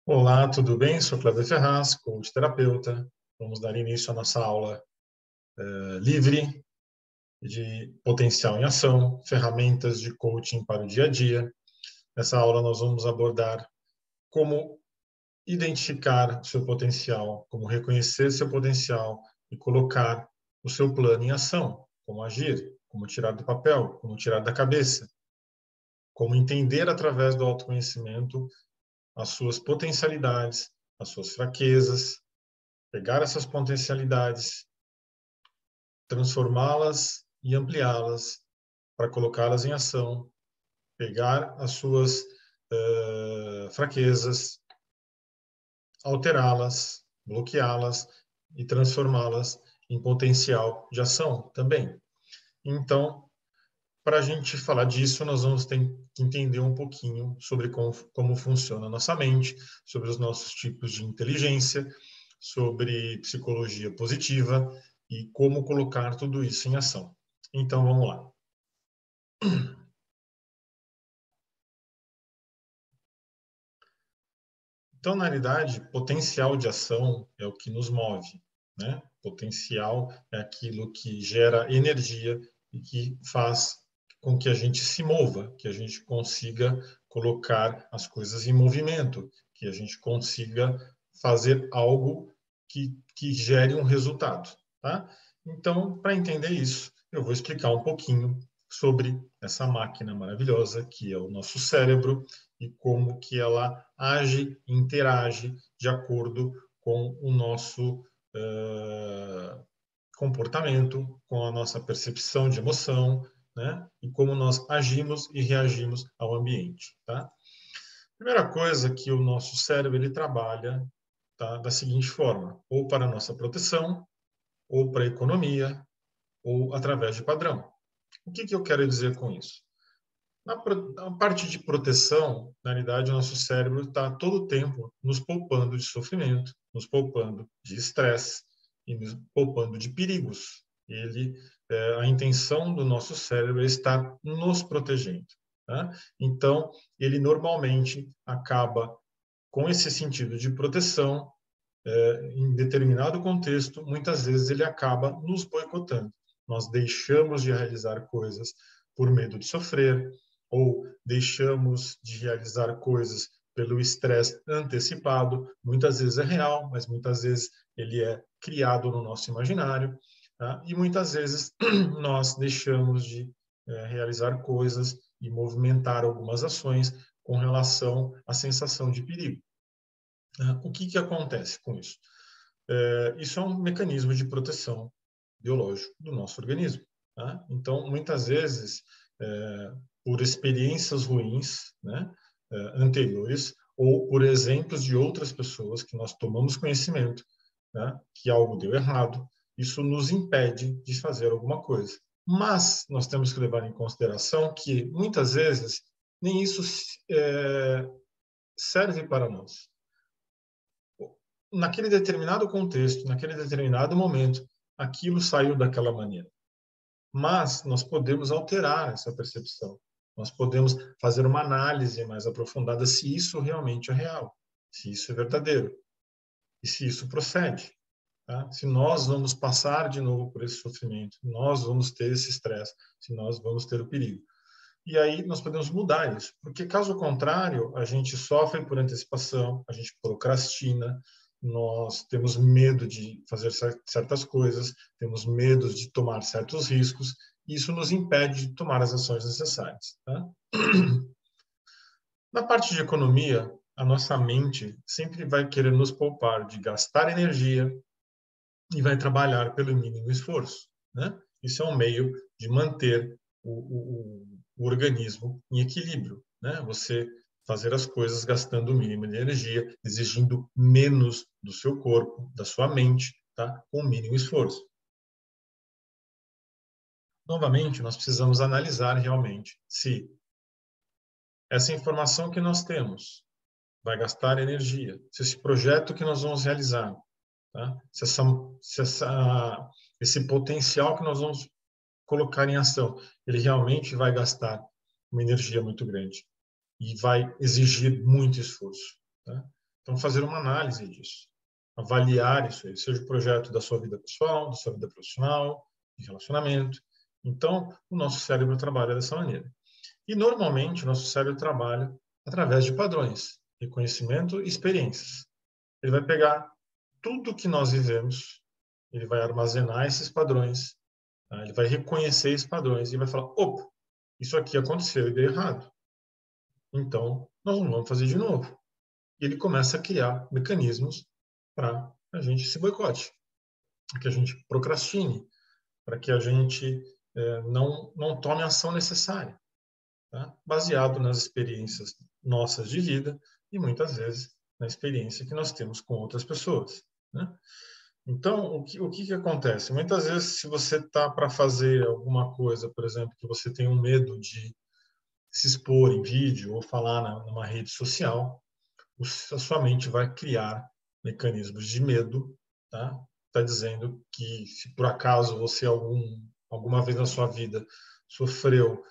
Olá, tudo bem? Sou Cléber Ferraz, coach terapeuta. Vamos dar início à nossa aula livre de potencial em ação, ferramentas de coaching para o dia a dia. Nessa aula nós vamos abordar como identificar o seu potencial, como reconhecer seu potencial e colocar o seu plano em ação, como agir, como tirar do papel, como tirar da cabeça, como entender através do autoconhecimento as suas potencialidades, as suas fraquezas, pegar essas potencialidades, transformá-las e ampliá-las para colocá-las em ação, pegar as suas fraquezas, alterá-las, bloqueá-las e transformá-las em potencial de ação também. Então, para a gente falar disso, nós vamos ter que entender um pouquinho sobre como funciona a nossa mente, sobre os nossos tipos de inteligência, sobre psicologia positiva e como colocar tudo isso em ação. Então, vamos lá. Então, na realidade, potencial de ação é o que nos move, né? Potencial é aquilo que gera energia e que faz com que a gente se mova, que a gente consiga colocar as coisas em movimento, que a gente consiga fazer algo que gere um resultado, tá? Então, para entender isso, eu vou explicar um pouquinho sobre essa máquina maravilhosa que é o nosso cérebro e como que ela age, interage de acordo com o nosso comportamento, com a nossa percepção de emoção, né? E como nós agimos e reagimos ao ambiente, tá? Primeira coisa que o nosso cérebro ele trabalha, tá? Da seguinte forma: ou para a nossa proteção, ou para a economia, ou através de padrão. O que eu quero dizer com isso? Na parte de proteção, na realidade, o nosso cérebro está todo o tempo nos poupando de sofrimento, nos poupando de estresse e nos poupando de perigos. A intenção do nosso cérebro é estar nos protegendo. Tá? Então, ele normalmente acaba com esse sentido de proteção, em determinado contexto, muitas vezes ele acaba nos boicotando. Nós deixamos de realizar coisas por medo de sofrer, ou deixamos de realizar coisas pelo estresse antecipado. Muitas vezes é real, mas muitas vezes ele é criado no nosso imaginário. Tá? E muitas vezes nós deixamos de realizar coisas e movimentar algumas ações com relação à sensação de perigo. O que acontece com isso? Isso é um mecanismo de proteção biológico do nosso organismo. Tá? Então, muitas vezes, por experiências ruins, né, anteriores, ou por exemplos de outras pessoas que nós tomamos conhecimento, né, que algo deu errado, isso nos impede de fazer alguma coisa. Mas nós temos que levar em consideração que, muitas vezes, nem isso serve para nós. Naquele determinado contexto, naquele determinado momento, aquilo saiu daquela maneira. Mas nós podemos alterar essa percepção. Nós podemos fazer uma análise mais aprofundada se isso realmente é real, se isso é verdadeiro e se isso procede. Tá? Se nós vamos passar de novo por esse sofrimento, nós vamos ter esse estresse, se nós vamos ter o perigo. E aí nós podemos mudar isso, porque caso contrário, a gente sofre por antecipação, a gente procrastina, nós temos medo de fazer certas coisas, temos medo de tomar certos riscos, e isso nos impede de tomar as ações necessárias. Tá? Na parte de economia, a nossa mente sempre vai querer nos poupar de gastar energia e vai trabalhar pelo mínimo esforço. Né? Isso é um meio de manter o organismo em equilíbrio. Né? Você fazer as coisas gastando o mínimo de energia, exigindo menos do seu corpo, da sua mente, tá? Com o mínimo esforço. Novamente, nós precisamos analisar realmente se essa informação que nós temos vai gastar energia, se esse projeto que nós vamos realizar, tá? Esse potencial que nós vamos colocar em ação, ele realmente vai gastar uma energia muito grande e vai exigir muito esforço. Tá? Então, fazer uma análise disso, avaliar isso aí, seja o projeto da sua vida pessoal, da sua vida profissional, de relacionamento. Então, o nosso cérebro trabalha dessa maneira. E, normalmente, o nosso cérebro trabalha através de padrões, reconhecimento e experiências. Ele vai pegar tudo que nós vivemos, ele vai armazenar esses padrões, tá? Ele vai reconhecer esses padrões e vai falar, opa, isso aqui aconteceu e deu errado. Então, nós não vamos fazer de novo. E ele começa a criar mecanismos para a gente se boicote, para que a gente procrastine, para que a gente não tome a ação necessária, tá? Baseado nas experiências nossas de vida e muitas vezes na experiência que nós temos com outras pessoas, né? Então, o que acontece? Muitas vezes, se você está para fazer alguma coisa, por exemplo, que você tem um medo de se expor em vídeo ou falar numa rede social, a sua mente vai criar mecanismos de medo, tá? Está dizendo que se por acaso você alguma vez na sua vida sofreu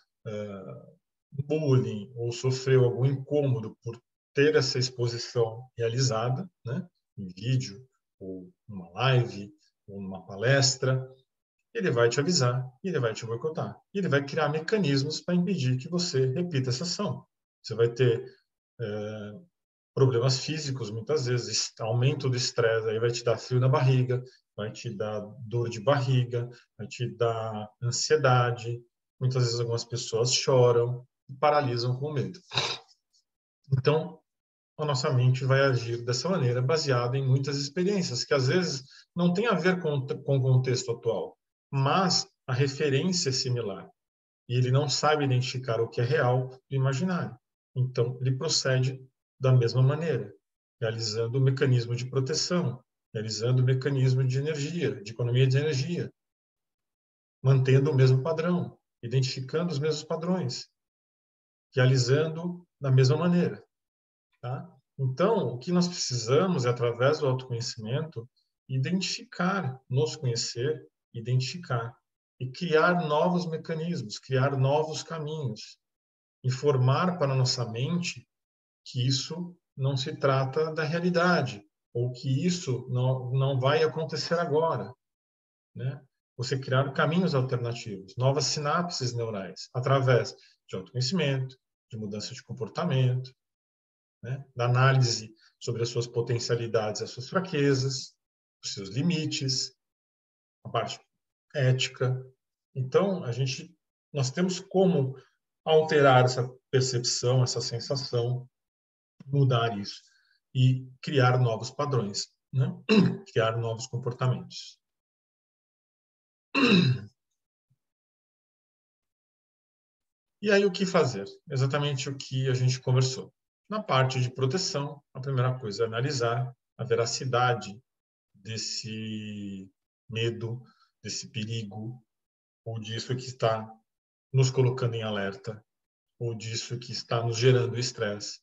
bullying ou sofreu algum incômodo por ter essa exposição realizada, né, em vídeo ou numa live ou numa palestra, ele vai te avisar e ele vai te boicotar. E ele vai criar mecanismos para impedir que você repita essa ação. Você vai ter problemas físicos, muitas vezes, aumento do estresse, aí vai te dar frio na barriga, vai te dar dor de barriga, vai te dar ansiedade. Muitas vezes algumas pessoas choram e paralisam com medo. Então, a nossa mente vai agir dessa maneira, baseada em muitas experiências, que às vezes não tem a ver com o contexto atual, mas a referência é similar. E ele não sabe identificar o que é real do imaginário. Então, ele procede da mesma maneira, realizando o mecanismo de proteção, realizando o mecanismo de energia, de economia de energia, mantendo o mesmo padrão, identificando os mesmos padrões, realizando da mesma maneira. Tá? Então, o que nós precisamos é, através do autoconhecimento, identificar, nos conhecer, identificar e criar novos mecanismos, criar novos caminhos, informar para a nossa mente que isso não se trata da realidade, ou que isso não vai acontecer agora, né? Você criar caminhos alternativos, novas sinapses neurais, através de autoconhecimento, de mudança de comportamento, né? Da análise sobre as suas potencialidades, as suas fraquezas, os seus limites, a parte ética. Então, nós temos como alterar essa percepção, essa sensação, mudar isso e criar novos padrões, né? Criar novos comportamentos. E aí o que fazer? Exatamente o que a gente conversou. Na parte de proteção, a primeira coisa é analisar a veracidade desse medo, desse perigo, ou disso que está nos colocando em alerta, ou disso que está nos gerando estresse.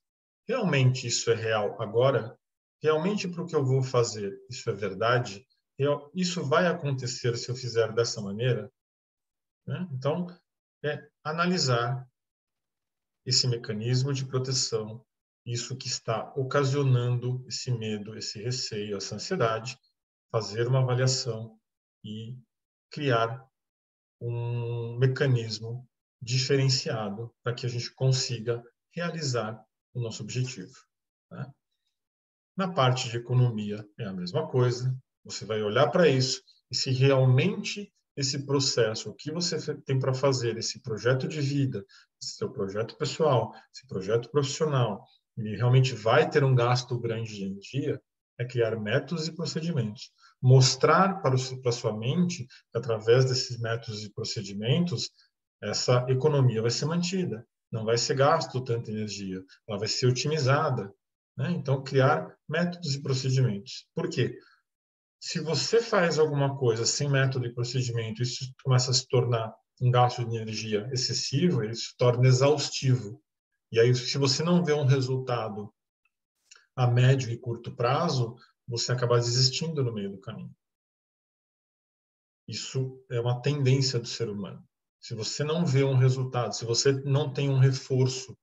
Realmente isso é real agora? Realmente para o que eu vou fazer isso é verdade? Isso vai acontecer se eu fizer dessa maneira? Né? Então, é analisar esse mecanismo de proteção, isso que está ocasionando esse medo, esse receio, essa ansiedade, fazer uma avaliação e criar um mecanismo diferenciado para que a gente consiga realizar o nosso objetivo, né? Na parte de economia é a mesma coisa. Você vai olhar para isso e se realmente esse processo, o que você tem para fazer, esse projeto de vida, esse seu projeto pessoal, esse projeto profissional, ele realmente vai ter um gasto grande de energia, é criar métodos e procedimentos. Mostrar para a sua mente que, através desses métodos e procedimentos, essa economia vai ser mantida. Não vai ser gasto tanta energia, ela vai ser otimizada, né? Então, criar métodos e procedimentos. Por quê? Se você faz alguma coisa sem método e procedimento, isso começa a se tornar um gasto de energia excessivo, ele se torna exaustivo. E aí, se você não vê um resultado a médio e curto prazo, você acaba desistindo no meio do caminho. Isso é uma tendência do ser humano. Se você não vê um resultado, se você não tem um reforço,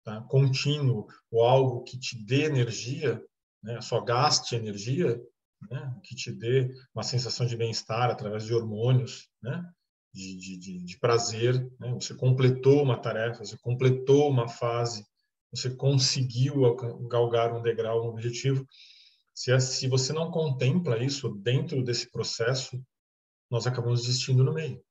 tá, contínuo, ou algo que te dê energia, né, só gaste energia, né, que te dê uma sensação de bem-estar através de hormônios, né, de prazer, né? Você completou uma tarefa, você completou uma fase, você conseguiu galgar um degrau, um objetivo. Se você não contempla isso dentro desse processo, nós acabamos desistindo no meio,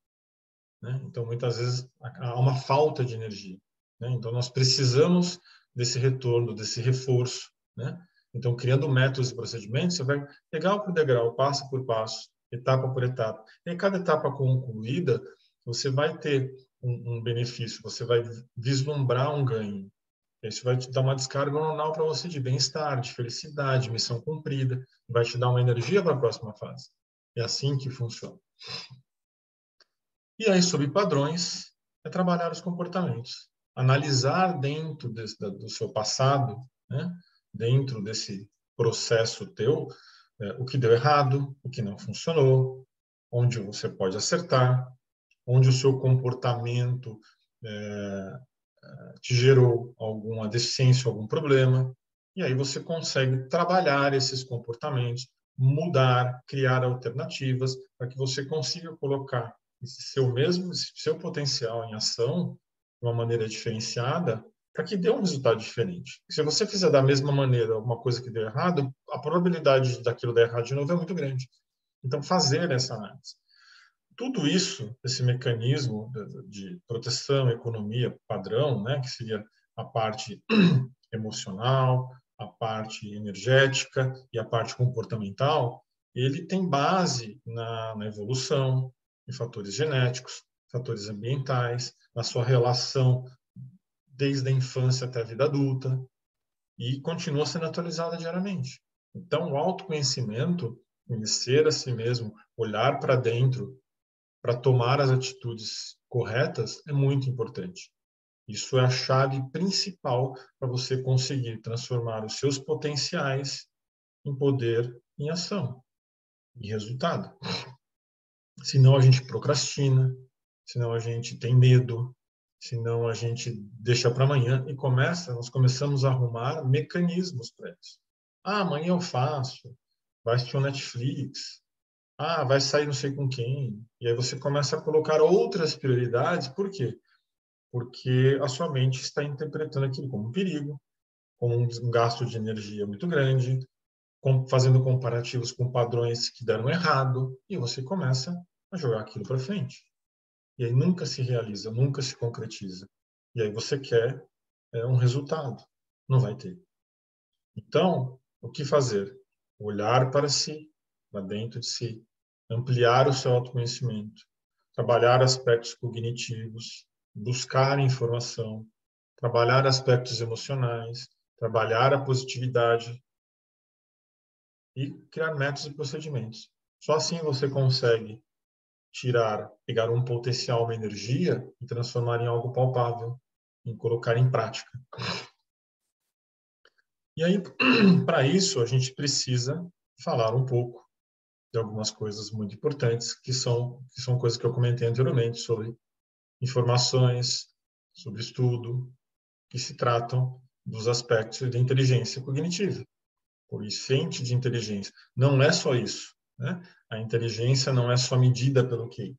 né? Então, muitas vezes, há uma falta de energia, né? Então, nós precisamos desse retorno, desse reforço, né? Então, criando métodos e procedimentos, você vai degrau por degrau, passo por passo, etapa por etapa. E em cada etapa concluída, você vai ter um benefício, você vai vislumbrar um ganho. Isso vai te dar uma descarga hormonal para você de bem-estar, de felicidade, missão cumprida, vai te dar uma energia para a próxima fase. É assim que funciona. E aí, sobre padrões, é trabalhar os comportamentos. Analisar dentro do seu passado, né, dentro desse processo teu, o que deu errado, o que não funcionou, onde você pode acertar, onde o seu comportamento te gerou alguma deficiência, algum problema, e aí você consegue trabalhar esses comportamentos, mudar, criar alternativas para que você consiga colocar esse seu potencial em ação de uma maneira diferenciada para que dê um resultado diferente. Se você fizer da mesma maneira alguma coisa que deu errado, a probabilidade daquilo dar errado de novo é muito grande. Então, fazer essa análise. Tudo isso, esse mecanismo de proteção, economia, padrão, né, que seria a parte emocional, a parte energética e a parte comportamental, ele tem base na evolução, em fatores genéticos, fatores ambientais, na sua relação desde a infância até a vida adulta, e continua sendo atualizada diariamente. Então, o autoconhecimento, conhecer a si mesmo, olhar para dentro, para tomar as atitudes corretas é muito importante. Isso é a chave principal para você conseguir transformar os seus potenciais em poder, em ação, em resultado. Senão a gente procrastina, senão a gente tem medo, senão a gente deixa para amanhã e nós começamos a arrumar mecanismos para isso. Ah, amanhã eu faço, vai assistir o Netflix, ah, vai sair não sei com quem. E aí você começa a colocar outras prioridades. Por quê? Porque a sua mente está interpretando aquilo como um perigo, como um gasto de energia muito grande, fazendo comparativos com padrões que deram errado, e você começa a jogar aquilo para frente. E aí nunca se realiza, nunca se concretiza. E aí você quer um resultado. Não vai ter. Então, o que fazer? Olhar para si, para dentro de si, ampliar o seu autoconhecimento, trabalhar aspectos cognitivos, buscar informação, trabalhar aspectos emocionais, trabalhar a positividade e criar métodos e procedimentos. Só assim você consegue pegar um potencial, uma energia e transformar em algo palpável, em colocar em prática. E aí, para isso, a gente precisa falar um pouco de algumas coisas muito importantes, que são coisas que eu comentei anteriormente, sobre informações, sobre estudo, que se tratam dos aspectos da inteligência cognitiva. O coeficiente de inteligência não é só isso, né? A inteligência não é só medida pelo QI.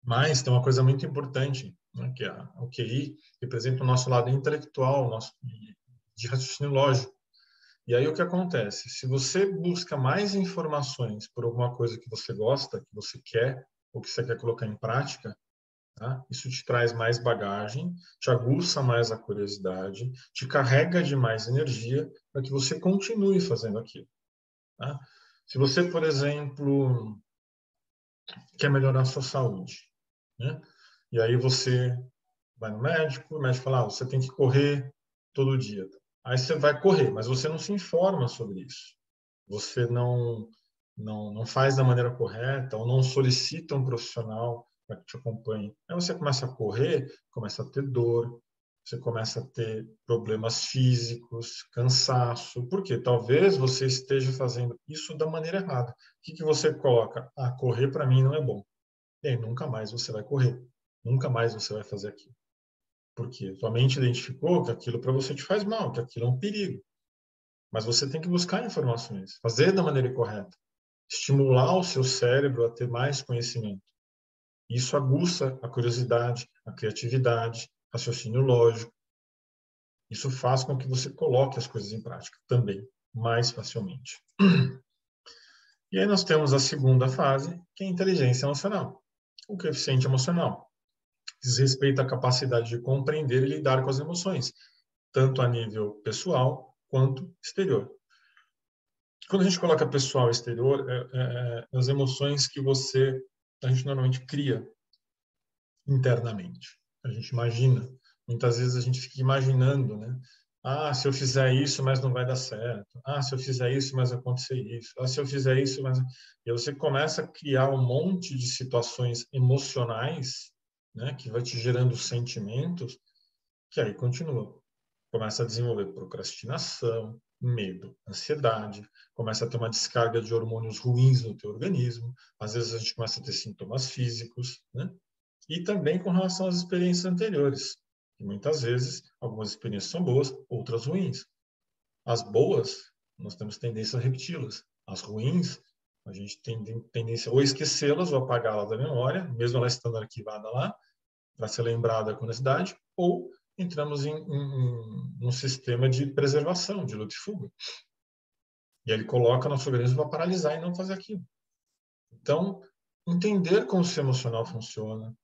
Mas tem uma coisa muito importante, né, que o QI representa o nosso lado intelectual, nosso de raciocínio lógico. E aí o que acontece? Se você busca mais informações por alguma coisa que você gosta, que você quer, ou que você quer colocar em prática, tá? Isso te traz mais bagagem, te aguça mais a curiosidade, te carrega de mais energia para que você continue fazendo aquilo. Tá? Se você, por exemplo, quer melhorar a sua saúde, né? E aí você vai no médico, o médico fala, você tem que correr todo dia. Aí você vai correr, mas você não se informa sobre isso. Você não faz da maneira correta ou não solicita um profissional para que te acompanhe. Aí você começa a correr, começa a ter dor, você começa a ter problemas físicos, cansaço. Por quê? Talvez você esteja fazendo isso da maneira errada. O que você coloca? Ah, correr para mim não é bom. E aí nunca mais você vai correr. Nunca mais você vai fazer aquilo. Porque sua mente identificou que aquilo para você te faz mal, que aquilo é um perigo. Mas você tem que buscar informações, fazer da maneira correta, estimular o seu cérebro a ter mais conhecimento. Isso aguça a curiosidade, a criatividade, raciocínio lógico. Isso faz com que você coloque as coisas em prática também, mais facilmente. E aí nós temos a segunda fase, que é a inteligência emocional. O coeficiente emocional diz respeito à capacidade de compreender e lidar com as emoções, tanto a nível pessoal quanto exterior. Quando a gente coloca pessoal e exterior, as emoções que a gente normalmente cria internamente. A gente imagina. Muitas vezes a gente fica imaginando, né? Ah, se eu fizer isso, mas não vai dar certo. Ah, se eu fizer isso, mas vai acontecer isso. Ah, se eu fizer isso, mas... E aí você começa a criar um monte de situações emocionais, né? Que vai te gerando sentimentos, que aí continua. Começa a desenvolver procrastinação, medo, ansiedade, começa a ter uma descarga de hormônios ruins no teu organismo. Às vezes a gente começa a ter sintomas físicos, né? E também com relação às experiências anteriores. E muitas vezes, algumas experiências são boas, outras ruins. As boas, nós temos tendência a repeti-las. As ruins, a gente tem tendência ou esquecê-las ou apagá-las da memória, mesmo ela estando arquivada lá, para ser lembrada com necessidade, ou entramos em um sistema de preservação, de luta e fuga. E ele coloca nosso organismo para paralisar e não fazer aquilo. Então, entender como o sistema emocional funciona,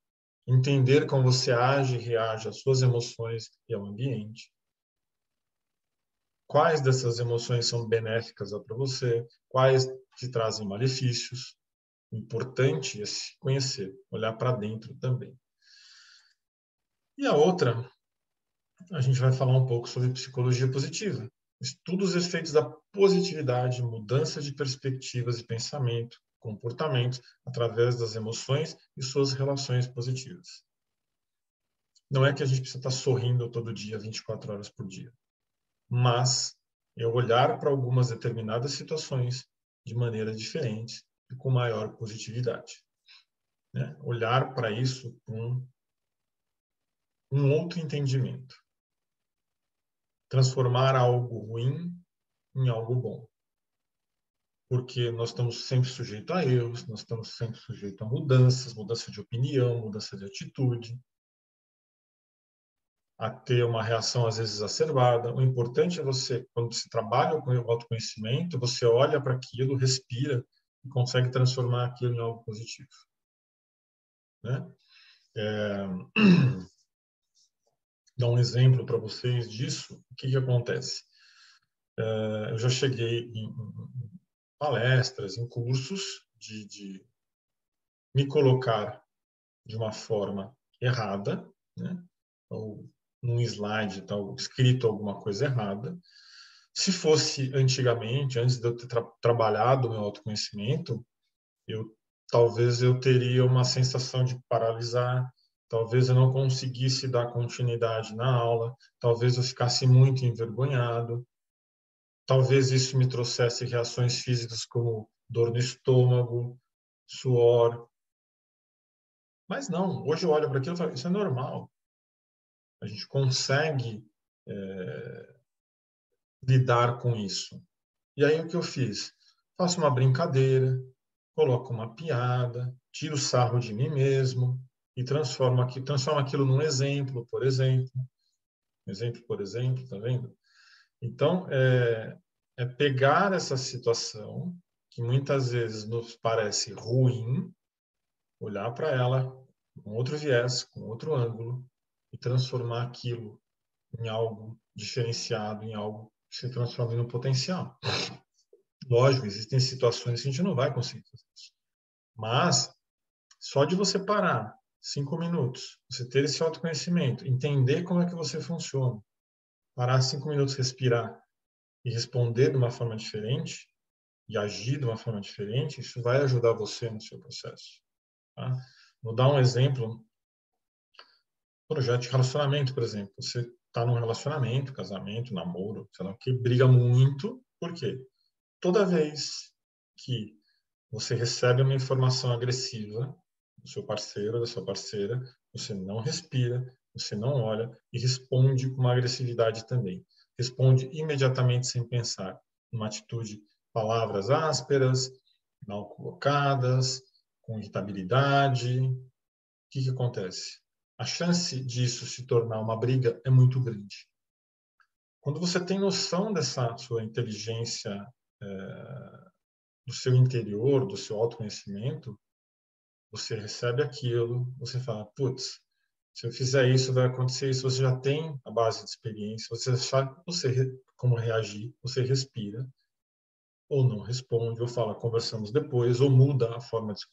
entender como você age e reage às suas emoções e ao ambiente. Quais dessas emoções são benéficas para você, quais te trazem malefícios. O importante é se conhecer, olhar para dentro também. E a outra, a gente vai falar um pouco sobre psicologia positiva. Estuda os efeitos da positividade, mudança de perspectivas e pensamento, comportamentos, através das emoções e suas relações positivas. Não é que a gente precisa estar sorrindo todo dia, 24 horas por dia. Mas é olhar para algumas determinadas situações de maneira diferente e com maior positividade. Né? Olhar para isso com um outro entendimento. Transformar algo ruim em algo bom. Porque nós estamos sempre sujeitos a erros, nós estamos sempre sujeitos a mudanças, mudança de opinião, mudança de atitude, a ter uma reação às vezes exacerbada. O importante é você, quando você trabalha com o autoconhecimento, você olha para aquilo, respira e consegue transformar aquilo em algo positivo. Né? Dar um exemplo para vocês disso, o que acontece? Eu já cheguei em palestras, em cursos de me colocar de uma forma errada, né? Ou num slide tal, escrito alguma coisa errada. Se fosse antigamente, antes de eu ter trabalhado o meu autoconhecimento, talvez eu teria uma sensação de paralisar, talvez eu não conseguisse dar continuidade na aula, talvez eu ficasse muito envergonhado, talvez isso me trouxesse reações físicas como dor no estômago, suor. Mas não, hoje eu olho para aquilo e falo, isso é normal. A gente consegue lidar com isso. E aí o que eu fiz? Faço uma brincadeira, coloco uma piada, tiro o sarro de mim mesmo e transformo aquilo num exemplo, por exemplo. Exemplo, por exemplo, tá vendo? Então, é pegar essa situação que muitas vezes nos parece ruim, olhar para ela com outro viés, com outro ângulo e transformar aquilo em algo diferenciado, em algo que se transforme no potencial. Lógico, existem situações que a gente não vai conseguir fazer isso. Mas, só de você parar 5 minutos, você ter esse autoconhecimento, entender como é que você funciona, parar 5 minutos, respirar e responder de uma forma diferente, e agir de uma forma diferente, isso vai ajudar você no seu processo. Tá? Vou dar um exemplo. Projeto de relacionamento, por exemplo. Você está num relacionamento, casamento, namoro, sei lá o que, briga muito. Por quê? Toda vez que você recebe uma informação agressiva do seu parceiro, da sua parceira, você não respira, você não olha e responde com uma agressividade também. responde imediatamente sem pensar, numa atitude, palavras ásperas, mal colocadas, com irritabilidade. O que acontece? A chance disso se tornar uma briga é muito grande. Quando você tem noção dessa sua inteligência, do seu interior, do seu autoconhecimento, você recebe aquilo, você fala, putz, se eu fizer isso, vai acontecer isso. Você já tem a base de experiência, você sabe como reagir, você respira, ou não responde, ou fala, conversamos depois, ou muda a forma de se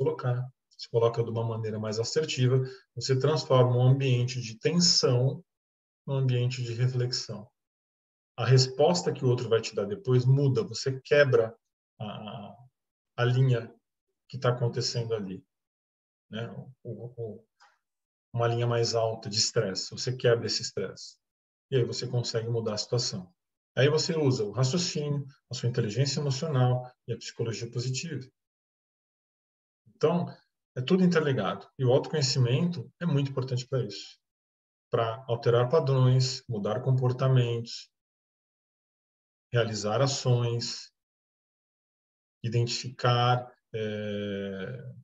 coloca de uma maneira mais assertiva, você transforma um ambiente de tensão num ambiente de reflexão. A resposta que o outro vai te dar depois muda, você quebra a linha que está acontecendo ali, né? Uma linha mais alta de estresse, você quebra esse estresse. E aí você consegue mudar a situação. Aí você usa o raciocínio, a sua inteligência emocional e a psicologia positiva. Então, é tudo interligado. E o autoconhecimento é muito importante para isso. Para alterar padrões, mudar comportamentos, realizar ações, identificar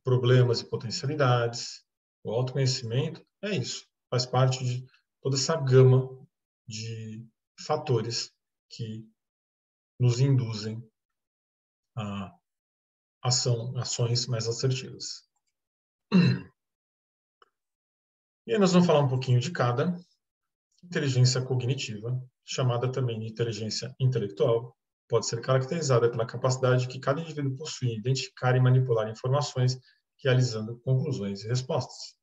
problemas e potencialidades. O autoconhecimento é isso. Faz parte de toda essa gama de fatores que nos induzem a ações mais assertivas. E aí nós vamos falar um pouquinho de cada. Inteligência cognitiva, chamada também de inteligência intelectual, pode ser caracterizada pela capacidade que cada indivíduo possui em identificar e manipular informações, realizando conclusões e respostas.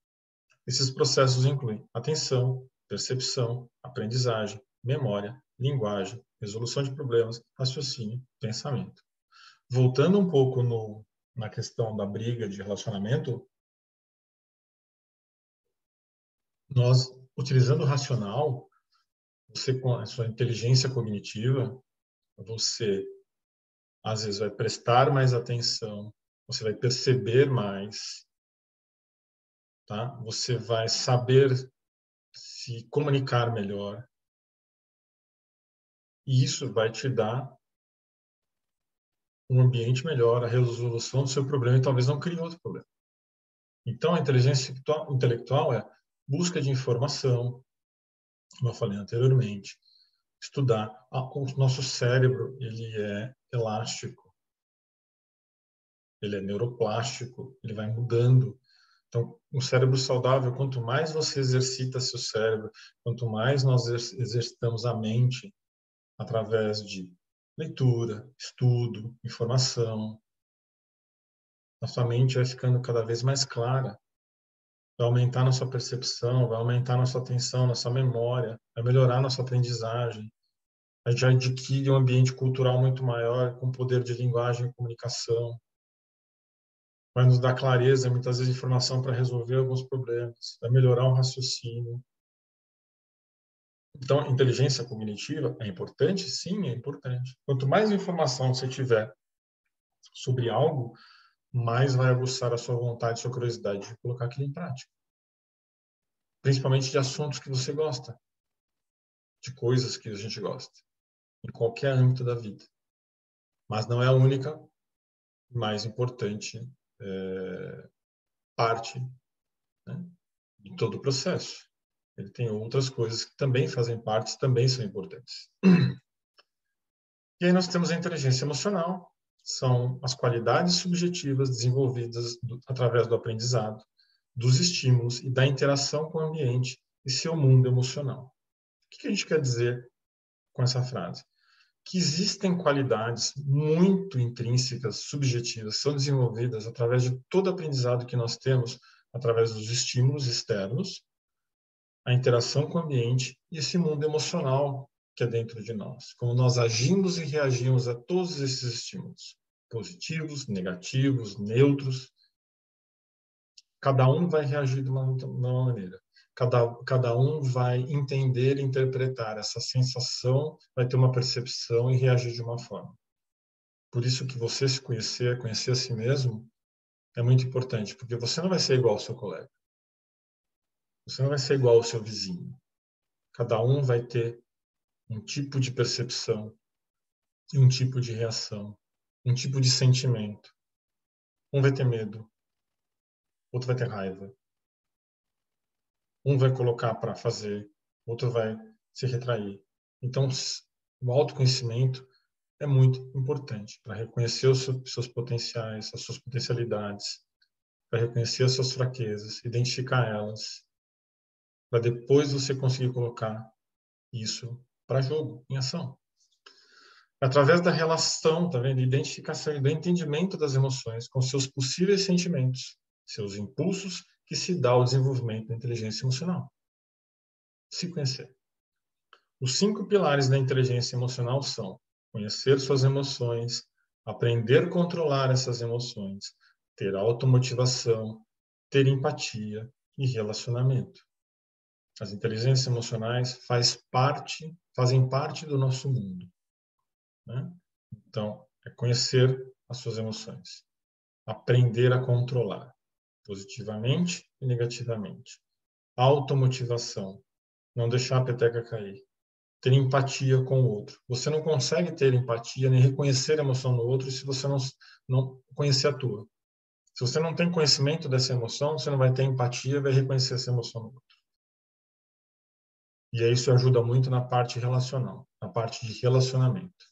Esses processos incluem atenção, percepção, aprendizagem, memória, linguagem, resolução de problemas, raciocínio, pensamento. Voltando um pouco na questão da briga de relacionamento, nós, utilizando o racional, você, com a sua inteligência cognitiva, você, às vezes, vai prestar mais atenção, você vai perceber mais, tá? Você vai saber se comunicar melhor. E isso vai te dar um ambiente melhor, a resolução do seu problema e talvez não crie outro problema. Então, a inteligência intelectual é busca de informação, como eu falei anteriormente, estudar. O nosso cérebro, ele é elástico, ele é neuroplástico, ele vai mudando. Então, um cérebro saudável, quanto mais você exercita seu cérebro, quanto mais nós exercitamos a mente através de leitura, estudo, informação, nossa mente vai ficando cada vez mais clara, vai aumentar nossa percepção, vai aumentar nossa atenção, nossa memória, vai melhorar nossa aprendizagem. A gente adquire um ambiente cultural muito maior, com poder de linguagem e comunicação. Vai nos dar clareza, muitas vezes informação para resolver alguns problemas, vai melhorar o raciocínio. Então, inteligência cognitiva é importante? Sim, é importante. Quanto mais informação você tiver sobre algo, mais vai aguçar a sua vontade, a sua curiosidade de colocar aquilo em prática. Principalmente de assuntos que você gosta, de coisas que a gente gosta, em qualquer âmbito da vida. Mas não é a única, mais importante parte, né, de todo o processo. Ele tem outras coisas que também fazem parte, também são importantes. E aí nós temos a inteligência emocional, são as qualidades subjetivas desenvolvidas através do aprendizado, dos estímulos e da interação com o ambiente e seu mundo emocional. O que a gente quer dizer com essa frase? Que existem qualidades muito intrínsecas, subjetivas, são desenvolvidas através de todo o aprendizado que nós temos, através dos estímulos externos, a interação com o ambiente e esse mundo emocional que é dentro de nós. Como nós agimos e reagimos a todos esses estímulos, positivos, negativos, neutros. Cada um vai reagir de uma maneira. Cada um vai entender e interpretar essa sensação, vai ter uma percepção e reagir de uma forma. Por isso que você se conhecer, conhecer a si mesmo, é muito importante, porque você não vai ser igual ao seu colega. Você não vai ser igual ao seu vizinho. Cada um vai ter um tipo de percepção e um tipo de reação, um tipo de sentimento. Um vai ter medo, outro vai ter raiva. Um vai colocar para fazer, outro vai se retrair. Então, o autoconhecimento é muito importante para reconhecer os seus potenciais, as suas potencialidades, para reconhecer as suas fraquezas, identificar elas, para depois você conseguir colocar isso para jogo, em ação. Através da relação, tá vendo? Identificação e do entendimento das emoções com seus possíveis sentimentos, seus impulsos, que se dá ao desenvolvimento da inteligência emocional. Se conhecer. Os 5 pilares da inteligência emocional são: conhecer suas emoções, aprender a controlar essas emoções, ter automotivação, ter empatia e relacionamento. As inteligências emocionais fazem parte do nosso mundo, né? Então, é conhecer as suas emoções, aprender a controlar, positivamente e negativamente. Automotivação, não deixar a peteca cair. Ter empatia com o outro. Você não consegue ter empatia nem reconhecer a emoção no outro se você não conhecer a tua. Se você não tem conhecimento dessa emoção, você não vai ter empatia e vai reconhecer essa emoção no outro. E aí isso ajuda muito na parte relacional, na parte de relacionamento.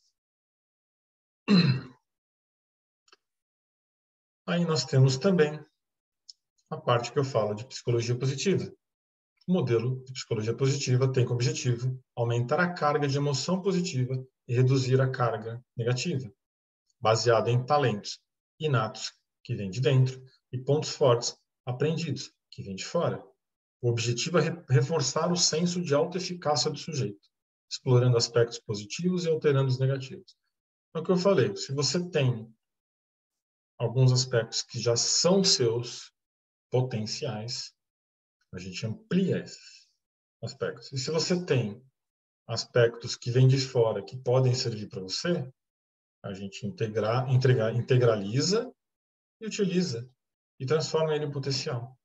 Aí nós temos também a parte que eu falo de psicologia positiva. O modelo de psicologia positiva tem como objetivo aumentar a carga de emoção positiva e reduzir a carga negativa, baseado em talentos inatos, que vêm de dentro, e pontos fortes aprendidos, que vêm de fora. O objetivo é reforçar o senso de autoeficácia do sujeito, explorando aspectos positivos e alterando os negativos. É o que eu falei, se você tem alguns aspectos que já são seus potenciais, a gente amplia esses aspectos. E se você tem aspectos que vêm de fora, que podem servir para você, a gente integraliza e utiliza e transforma ele em potencial.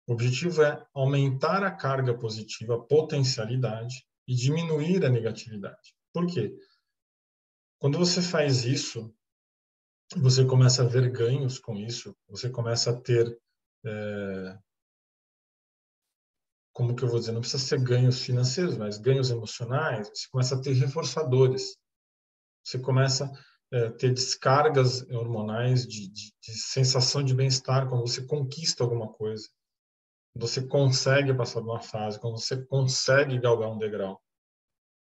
O objetivo é aumentar a carga positiva, a potencialidade e diminuir a negatividade. Por quê? Quando você faz isso, você começa a ver ganhos com isso, você começa a ter, como que eu vou dizer, não precisa ser ganhos financeiros, mas ganhos emocionais, você começa a ter reforçadores, você começa a ter descargas hormonais de sensação de bem-estar quando você conquista alguma coisa, você consegue passar de uma fase, quando você consegue galgar um degrau.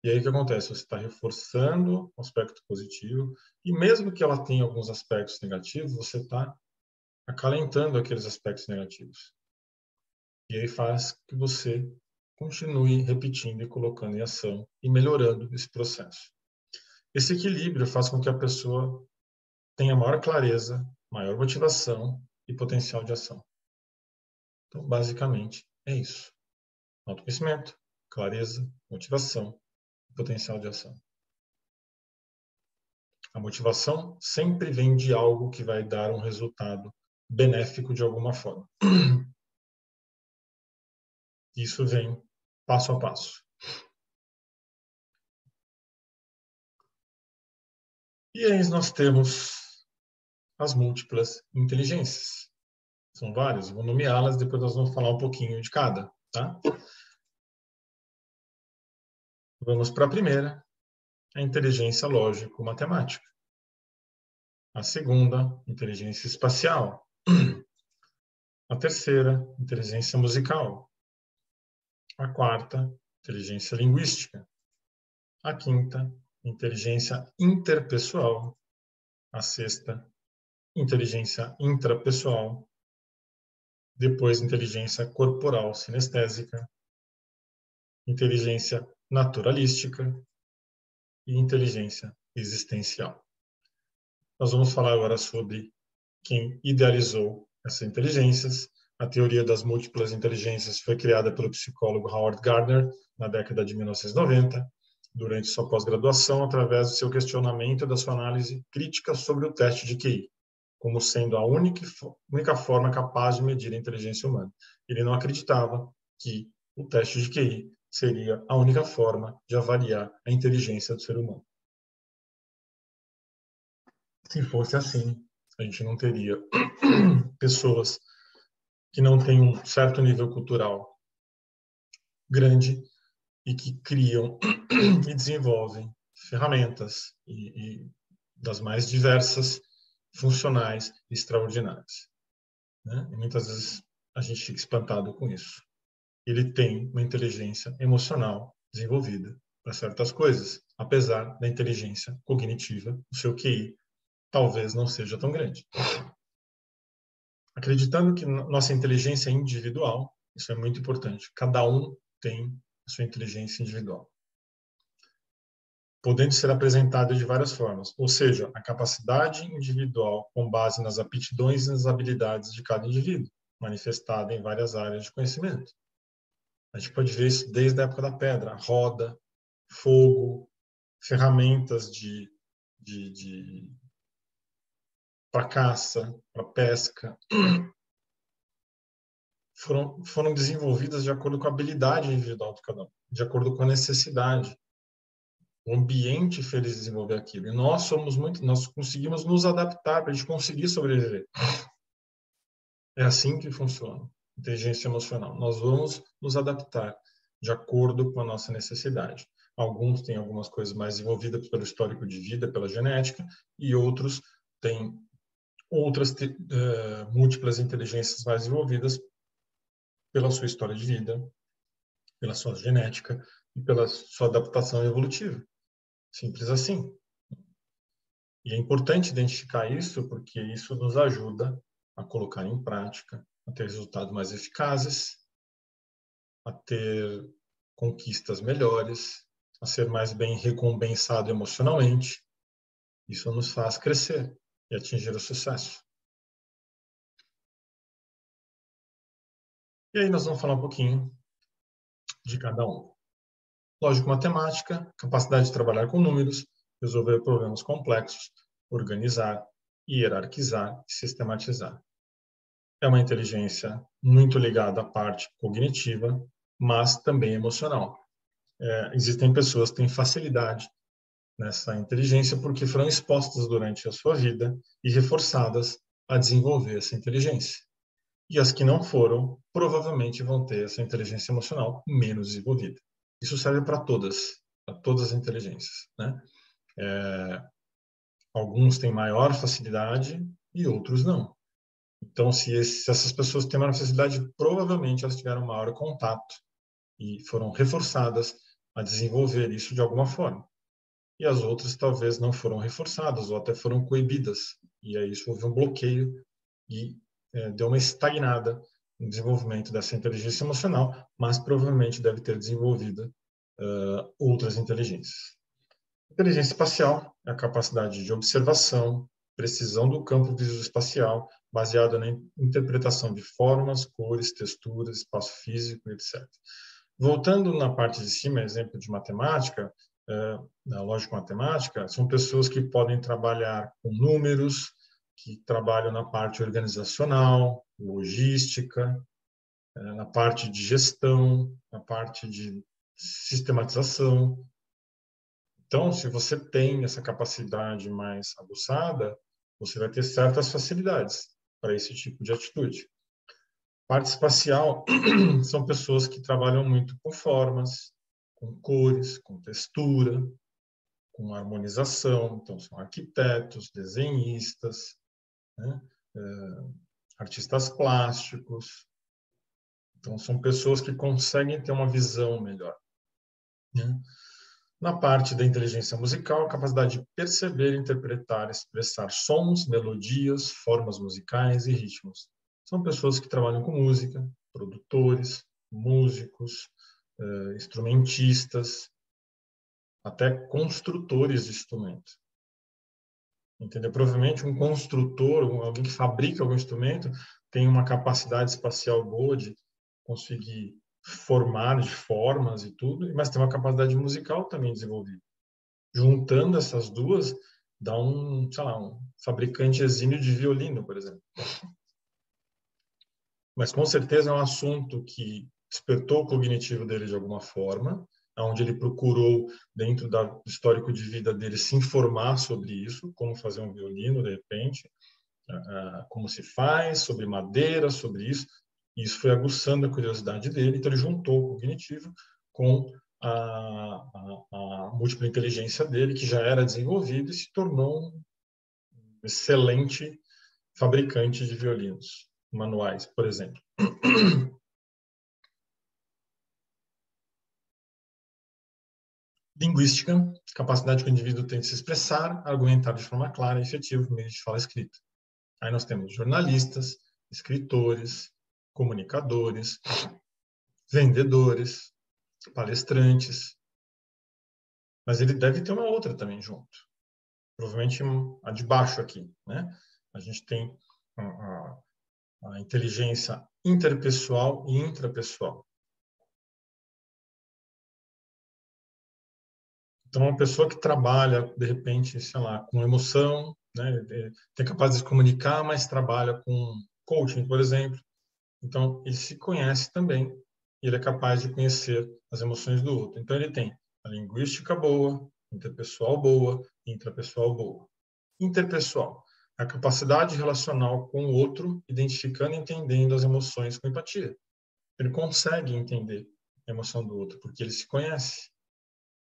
E aí o que acontece? Você está reforçando o aspecto positivo, e mesmo que ela tenha alguns aspectos negativos, você está acalentando aqueles aspectos negativos. E aí faz que você continue repetindo e colocando em ação e melhorando esse processo. Esse equilíbrio faz com que a pessoa tenha maior clareza, maior motivação e potencial de ação. Então, basicamente, é isso. Autoconhecimento, clareza, motivação e potencial de ação. A motivação sempre vem de algo que vai dar um resultado benéfico de alguma forma. Isso vem passo a passo. E aí nós temos as múltiplas inteligências. São várias, vou nomeá-las, depois nós vamos falar um pouquinho de cada, tá? Vamos para a primeira, a inteligência lógico-matemática. A segunda, inteligência espacial. A terceira, inteligência musical. A quarta, inteligência linguística. A quinta, inteligência interpessoal. A sexta, inteligência intrapessoal. Depois, inteligência corporal sinestésica. Inteligência naturalística e inteligência existencial. Nós vamos falar agora sobre quem idealizou essas inteligências. A teoria das múltiplas inteligências foi criada pelo psicólogo Howard Gardner na década de 1990, durante sua pós-graduação, através do seu questionamento e da sua análise crítica sobre o teste de QI, como sendo a única forma capaz de medir a inteligência humana. Ele não acreditava que o teste de QI seria a única forma de avaliar a inteligência do ser humano. Se fosse assim, a gente não teria pessoas que não têm um certo nível cultural grande e que criam e desenvolvem ferramentas e das mais diversas, funcionais e extraordinárias, né? E muitas vezes a gente fica espantado com isso. Ele tem uma inteligência emocional desenvolvida para certas coisas, apesar da inteligência cognitiva, o seu QI, talvez não seja tão grande. Acreditando que nossa inteligência é individual, isso é muito importante. Cada um tem a sua inteligência individual, podendo ser apresentada de várias formas, ou seja, a capacidade individual com base nas aptidões e nas habilidades de cada indivíduo, manifestada em várias áreas de conhecimento. A gente pode ver isso desde a época da pedra, roda, fogo, ferramentas para caça, para pesca, foram desenvolvidas de acordo com a habilidade individual de cada um, de acordo com a necessidade. O ambiente fez desenvolver aquilo. E nós conseguimos nos adaptar para a gente conseguir sobreviver. É assim que funciona inteligência emocional. Nós vamos nos adaptar de acordo com a nossa necessidade. Alguns têm algumas coisas mais desenvolvidas pelo histórico de vida, pela genética, e outros têm outras múltiplas inteligências mais desenvolvidas pela sua história de vida, pela sua genética e pela sua adaptação evolutiva. Simples assim. E é importante identificar isso porque isso nos ajuda a colocar em prática, a ter resultados mais eficazes, a ter conquistas melhores, a ser mais bem recompensado emocionalmente. Isso nos faz crescer e atingir o sucesso. E aí nós vamos falar um pouquinho de cada um. Lógico, matemática, capacidade de trabalhar com números, resolver problemas complexos, organizar, hierarquizar e sistematizar. É uma inteligência muito ligada à parte cognitiva, mas também emocional. Existem pessoas que têm facilidade nessa inteligência porque foram expostas durante a sua vida e reforçadas a desenvolver essa inteligência. E as que não foram, provavelmente vão ter essa inteligência emocional menos desenvolvida. Isso serve para todas as inteligências, né? Alguns têm maior facilidade e outros não. Então, se essas pessoas têm maior facilidade, provavelmente elas tiveram maior contato e foram reforçadas a desenvolver isso de alguma forma. E as outras talvez não foram reforçadas ou até foram coibidas. E aí isso houve um bloqueio e deu uma estagnada no desenvolvimento dessa inteligência emocional, mas provavelmente deve ter desenvolvido outras inteligências. Inteligência espacial é a capacidade de observação, precisão do campo visoespacial, baseada na interpretação de formas, cores, texturas, espaço físico, etc. Voltando na parte de cima, exemplo de matemática, na lógica matemática, são pessoas que podem trabalhar com números, que trabalham na parte organizacional, logística, na parte de gestão, na parte de sistematização. Então, se você tem essa capacidade mais aguçada, você vai ter certas facilidades para esse tipo de atitude. Parte espacial são pessoas que trabalham muito com formas, com cores, com textura, com harmonização. Então, são arquitetos, desenhistas, né? Artistas plásticos. Então, são pessoas que conseguem ter uma visão melhor, né? Na parte da inteligência musical, a capacidade de perceber, interpretar, expressar sons, melodias, formas musicais e ritmos. São pessoas que trabalham com música, produtores, músicos, instrumentistas, até construtores de instrumento. Entendeu? Provavelmente um construtor, alguém que fabrica algum instrumento, tem uma capacidade espacial boa de conseguir formar de formas e tudo, mas tem uma capacidade musical também desenvolvida. Juntando essas duas, dá sei lá, um fabricante exímio de violino, por exemplo. Mas com certeza é um assunto que despertou o cognitivo dele de alguma forma, onde ele procurou, dentro do histórico de vida dele, se informar sobre isso, como fazer um violino, de repente, como se faz, sobre madeira, sobre isso. E isso foi aguçando a curiosidade dele, então ele juntou o cognitivo com a múltipla inteligência dele, que já era desenvolvida, e se tornou um excelente fabricante de violinos manuais, por exemplo. Linguística, capacidade que o indivíduo tem de se expressar, argumentar de forma clara e efetiva por meio de fala escrita. Aí nós temos jornalistas, escritores, comunicadores, vendedores, palestrantes, mas ele deve ter uma outra também junto. Provavelmente a de baixo aqui, né? A gente tem a inteligência interpessoal e intrapessoal. Então, uma pessoa que trabalha, de repente, sei lá, com emoção, né? É capaz de se comunicar, mas trabalha com coaching, por exemplo. Então, ele se conhece também e ele é capaz de conhecer as emoções do outro. Então, ele tem a linguística boa, interpessoal boa, intrapessoal boa. Interpessoal, a capacidade relacional com o outro, identificando e entendendo as emoções com empatia. Ele consegue entender a emoção do outro, porque ele se conhece.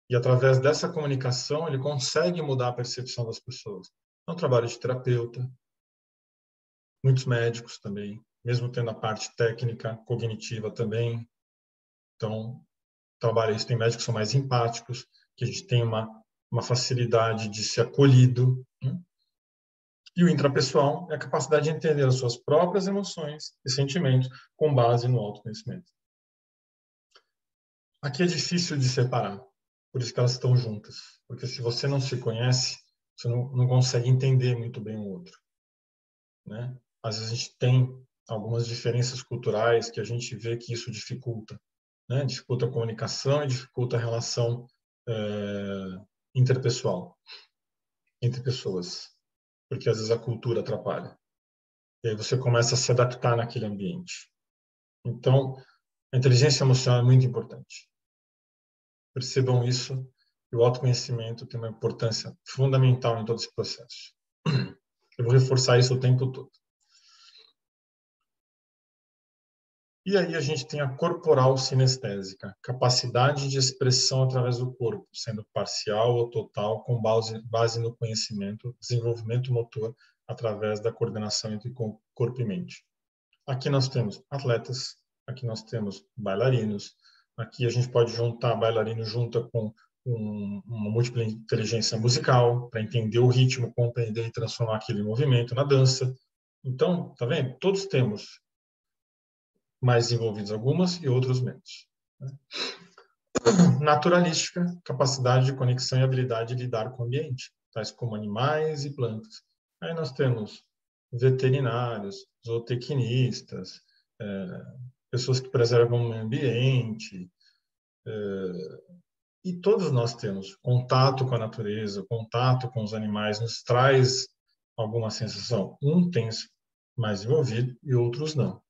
E através dessa comunicação, ele consegue mudar a percepção das pessoas. É um trabalho de terapeuta, muitos médicos também, mesmo tendo a parte técnica, cognitiva também. Então, trabalha isso. Tem médicos que são mais empáticos, que a gente tem uma facilidade de ser acolhido. Né? E o intrapessoal é a capacidade de entender as suas próprias emoções e sentimentos com base no autoconhecimento. Aqui é difícil de separar, por isso que elas estão juntas. Porque se você não se conhece, você não consegue entender muito bem o outro. Né? Às vezes a gente tem algumas diferenças culturais que a gente vê que isso dificulta. Né? Dificulta a comunicação e dificulta a relação interpessoal, entre pessoas. Porque às vezes a cultura atrapalha. E aí você começa a se adaptar naquele ambiente. Então, a inteligência emocional é muito importante. Percebam isso, e o autoconhecimento tem uma importância fundamental em todo esse processo. Eu vou reforçar isso o tempo todo. E aí a gente tem a corporal sinestésica, capacidade de expressão através do corpo, sendo parcial ou total, com base no conhecimento, desenvolvimento motor através da coordenação entre corpo e mente. Aqui nós temos atletas, aqui nós temos bailarinos, aqui a gente pode juntar bailarino junta com uma múltipla inteligência musical para entender o ritmo, compreender e transformar aquele movimento na dança. Então, tá vendo? Todos temos mais envolvidos algumas e outros menos. Naturalística, capacidade de conexão e habilidade de lidar com o ambiente, tais como animais e plantas. Aí nós temos veterinários, zootecnistas, pessoas que preservam o meio ambiente, e todos nós temos contato com a natureza, contato com os animais, nos traz alguma sensação. Um tem mais envolvido e outros não.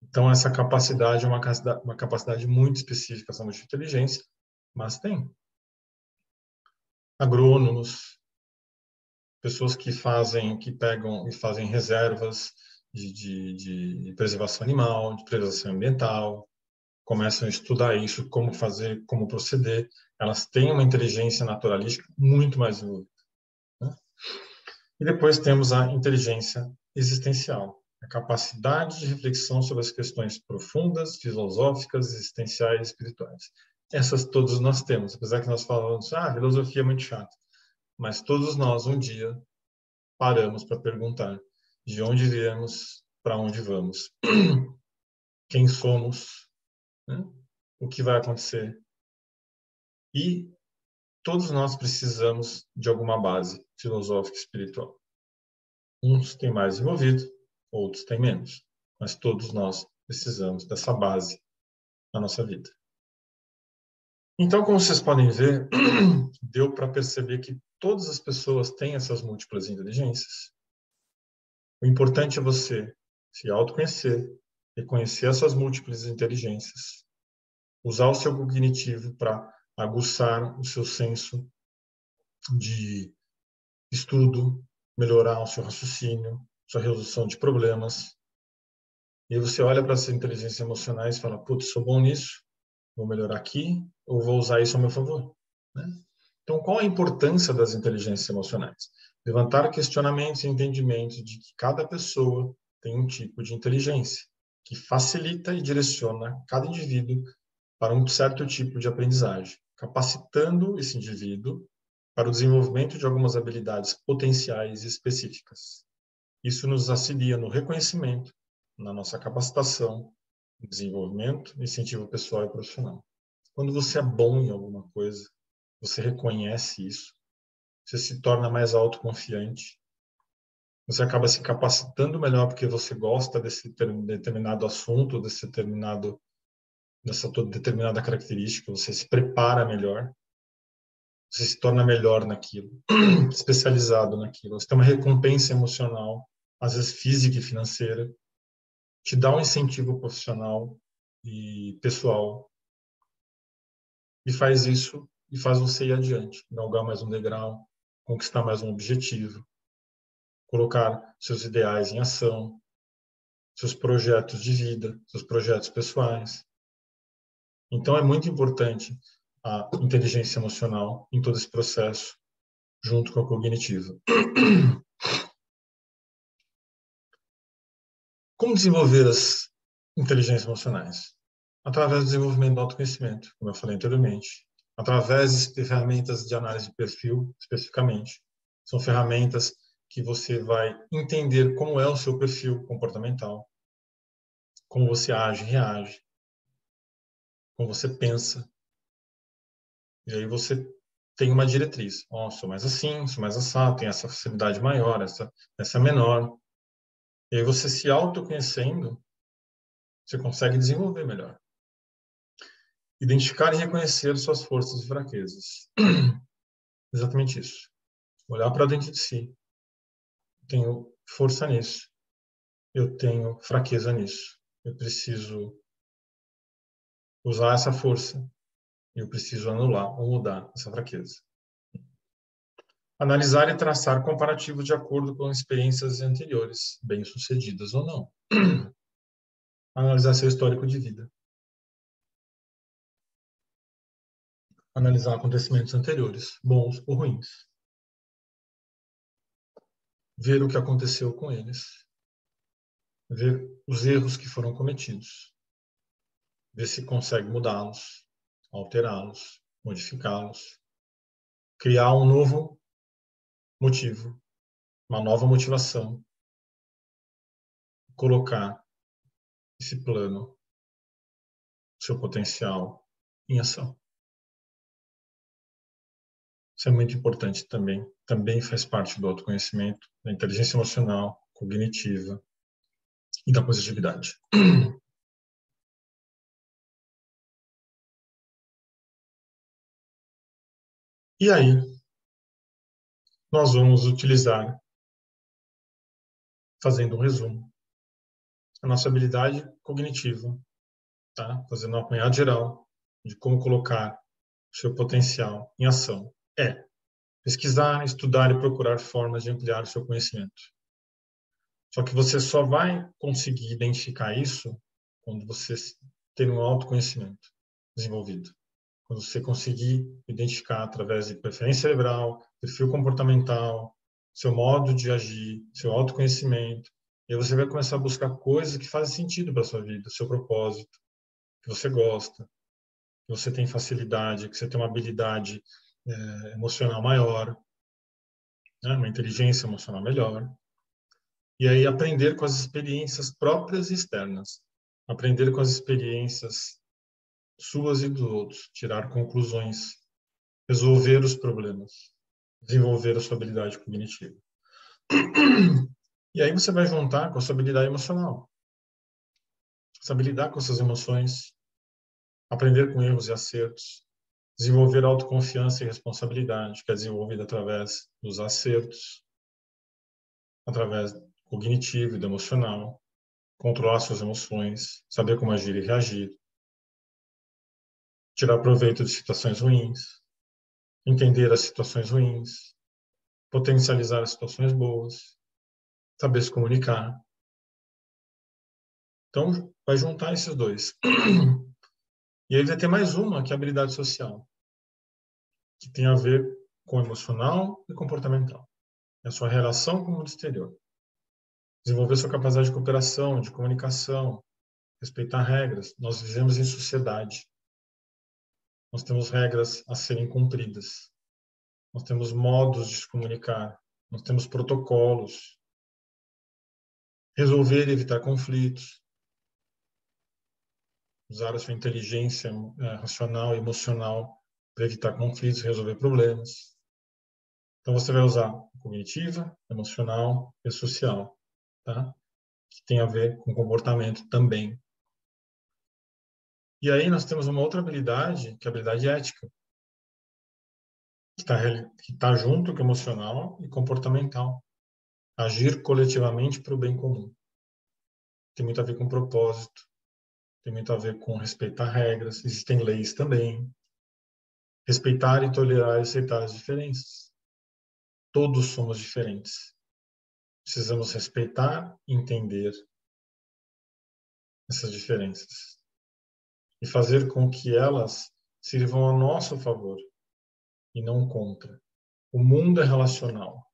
Então, essa capacidade é uma capacidade muito específica, essa multi-inteligência, mas tem. Agrônomos, pessoas que pegam e fazem reservas de preservação animal, de preservação ambiental, começam a estudar isso, como fazer, como proceder. Elas têm uma inteligência naturalística muito mais envolvida. Né? E depois temos a inteligência existencial, a capacidade de reflexão sobre as questões profundas, filosóficas, existenciais e espirituais. Essas todos nós temos, apesar que nós falamos, a filosofia é muito chata, mas todos nós um dia paramos para perguntar de onde viemos, para onde vamos, quem somos, né? O que vai acontecer. E todos nós precisamos de alguma base filosófica e espiritual. Uns têm mais envolvido, outros têm menos, mas todos nós precisamos dessa base na nossa vida. Então, como vocês podem ver, deu para perceber que todas as pessoas têm essas múltiplas inteligências. O importante é você se autoconhecer, reconhecer as suas múltiplas inteligências, usar o seu cognitivo para aguçar o seu senso de estudo, melhorar o seu raciocínio, sua resolução de problemas. E aí você olha para essas inteligências emocionais e fala, putz, sou bom nisso, vou melhorar aqui, ou vou usar isso a meu favor, né? Então, qual a importância das inteligências emocionais? Levantar questionamentos e entendimentos de que cada pessoa tem um tipo de inteligência que facilita e direciona cada indivíduo para um certo tipo de aprendizagem, capacitando esse indivíduo para o desenvolvimento de algumas habilidades potenciais e específicas. Isso nos auxilia no reconhecimento, na nossa capacitação, desenvolvimento e incentivo pessoal e profissional. Quando você é bom em alguma coisa, você reconhece isso, você se torna mais autoconfiante, você acaba se capacitando melhor porque você gosta desse determinado assunto, dessa determinada característica, você se prepara melhor, você se torna melhor naquilo, especializado naquilo. Você tem uma recompensa emocional, às vezes física e financeira, te dá um incentivo profissional e pessoal e faz isso e faz você ir adiante, galgar mais um degrau, conquistar mais um objetivo, colocar seus ideais em ação, seus projetos de vida, seus projetos pessoais. Então é muito importante a inteligência emocional em todo esse processo, junto com a cognitiva. Como desenvolver as inteligências emocionais? Através do desenvolvimento do autoconhecimento, como eu falei anteriormente. Através de ferramentas de análise de perfil, especificamente. São ferramentas que você vai entender como é o seu perfil comportamental, como você age, reage, como você pensa. E aí você tem uma diretriz. Oh, sou mais assim, sou mais assado, tenho essa facilidade maior, essa menor. E aí você se autoconhecendo, você consegue desenvolver melhor. Identificar e reconhecer suas forças e fraquezas. Exatamente isso. Olhar para dentro de si. Eu tenho força nisso. Eu tenho fraqueza nisso. Eu preciso usar essa força. Eu preciso anular ou mudar essa fraqueza. Analisar e traçar comparativos de acordo com experiências anteriores, bem-sucedidas ou não. Analisar seu histórico de vida. Analisar acontecimentos anteriores, bons ou ruins. Ver o que aconteceu com eles. Ver os erros que foram cometidos. Ver se consegue mudá-los, alterá-los, modificá-los. Criar um novo motivo, uma nova motivação. Colocar esse plano, seu potencial, em ação. Isso é muito importante também. Também faz parte do autoconhecimento, da inteligência emocional, cognitiva e da positividade. E aí, nós vamos utilizar, fazendo um resumo, a nossa habilidade cognitiva, tá? Fazendo um apanhado geral de como colocar o seu potencial em ação. É pesquisar, estudar e procurar formas de ampliar o seu conhecimento. Só que você só vai conseguir identificar isso quando você ter um autoconhecimento desenvolvido. Quando você conseguir identificar através de preferência cerebral, perfil comportamental, seu modo de agir, seu autoconhecimento, e aí você vai começar a buscar coisas que fazem sentido para sua vida, seu propósito, que você gosta, que você tem facilidade, que você tem uma habilidade emocional maior, né? Uma inteligência emocional melhor. E aí aprender com as experiências próprias e externas. Aprender com as experiências suas e dos outros. Tirar conclusões. Resolver os problemas. Desenvolver a sua habilidade cognitiva. E aí você vai juntar com a sua habilidade emocional. Saber lidar com suas emoções. Aprender com erros e acertos. Desenvolver autoconfiança e responsabilidade, que é desenvolvida através dos acertos, através do cognitivo e do emocional. controlar suas emoções, saber como agir e reagir, tirar proveito de situações ruins, entender as situações ruins, potencializar as situações boas, saber se comunicar. Então, vai juntar esses dois. E aí vai ter mais uma, que é a habilidade social, que tem a ver com emocional e comportamental. É a sua relação com o mundo exterior. Desenvolver sua capacidade de cooperação, de comunicação, respeitar regras. Nós vivemos em sociedade. Nós temos regras a serem cumpridas. Nós temos modos de se comunicar. Nós temos protocolos. Resolver e evitar conflitos. Usar a sua inteligência racional e emocional para evitar conflitos e resolver problemas. Então, você vai usar cognitiva, emocional e social, tá? Que tem a ver com comportamento também. E aí nós temos uma outra habilidade, que é a habilidade ética, que tá junto com emocional e comportamental. Agir coletivamente para o bem comum. Tem muito a ver com propósito, tem muito a ver com respeitar regras, existem leis também. Respeitar e tolerar e aceitar as diferenças. Todos somos diferentes. Precisamos respeitar e entender essas diferenças e fazer com que elas sirvam a nosso favor e não contra. O mundo é relacional.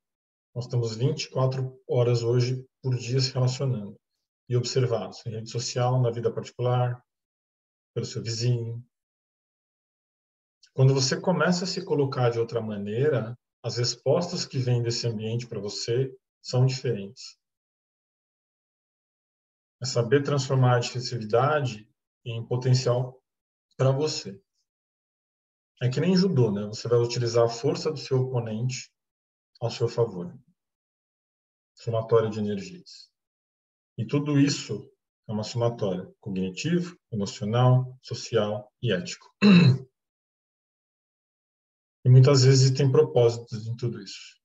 Nós estamos 24 horas hoje por dia se relacionando e observados em rede social, na vida particular, pelo seu vizinho. Quando você começa a se colocar de outra maneira, as respostas que vêm desse ambiente para você são diferentes. É saber transformar a agressividade em potencial para você. É que nem judô, né? Você vai utilizar a força do seu oponente ao seu favor. Somatória de energias. E tudo isso é uma somatória cognitivo, emocional, social e ético. E muitas vezes tem propósitos em tudo isso.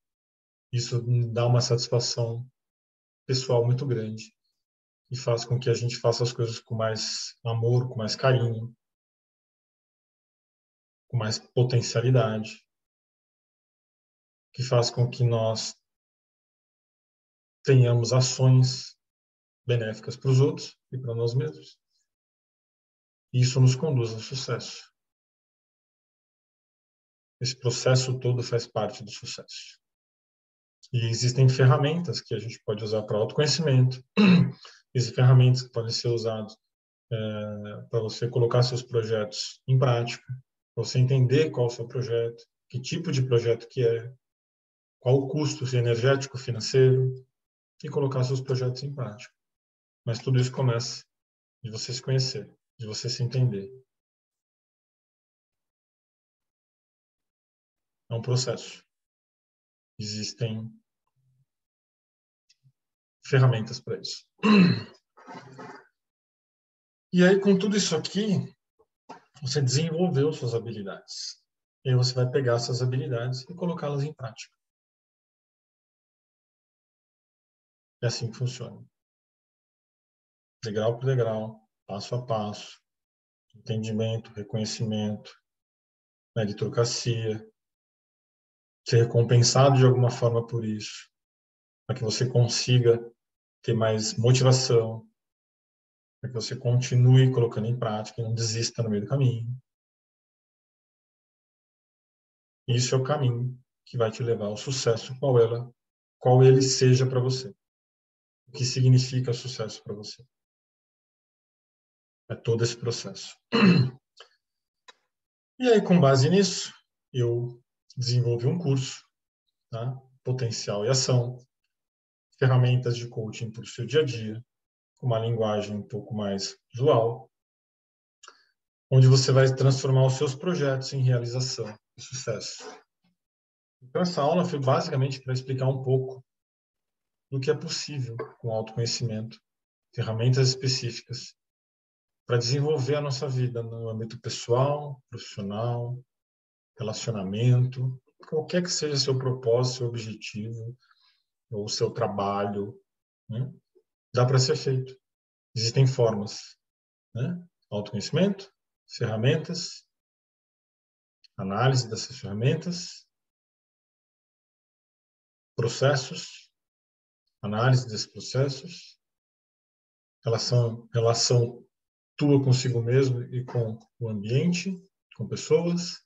Isso dá uma satisfação pessoal muito grande e faz com que a gente faça as coisas com mais amor, com mais carinho, com mais potencialidade, que faz com que nós tenhamos ações benéficas para os outros e para nós mesmos. E isso nos conduz ao sucesso. Esse processo todo faz parte do sucesso. E existem ferramentas que a gente pode usar para autoconhecimento, existem ferramentas que podem ser usadas para você colocar seus projetos em prática, para você entender qual é o seu projeto, que tipo de projeto que é, qual o custo energético, financeiro, e colocar seus projetos em prática. Mas tudo isso começa de você se conhecer, de você se entender. É um processo. Existem ferramentas para isso. E aí, com tudo isso aqui, você desenvolveu suas habilidades. E aí você vai pegar essas habilidades e colocá-las em prática. É assim que funciona. Degrau por degrau, passo a passo, entendimento, reconhecimento, meritocracia, ser recompensado de alguma forma por isso, para que você consiga ter mais motivação, para que você continue colocando em prática e não desista no meio do caminho. Isso é o caminho que vai te levar ao sucesso, qual ele seja para você. O que significa sucesso para você. É todo esse processo. E aí, com base nisso, eu desenvolvi um curso, tá? Potencial e Ação, ferramentas de coaching para o seu dia a dia, com uma linguagem um pouco mais visual, onde você vai transformar os seus projetos em realização e sucesso. Então, essa aula foi basicamente para explicar um pouco do que é possível com autoconhecimento, ferramentas específicas para desenvolver a nossa vida no âmbito pessoal, profissional, relacionamento, qualquer que seja seu propósito, seu objetivo ou seu trabalho, né? Dá para ser feito. Existem formas, né? Autoconhecimento, ferramentas, análise dessas ferramentas, processos, análise desses processos, relação tua consigo mesmo e com o ambiente, com pessoas.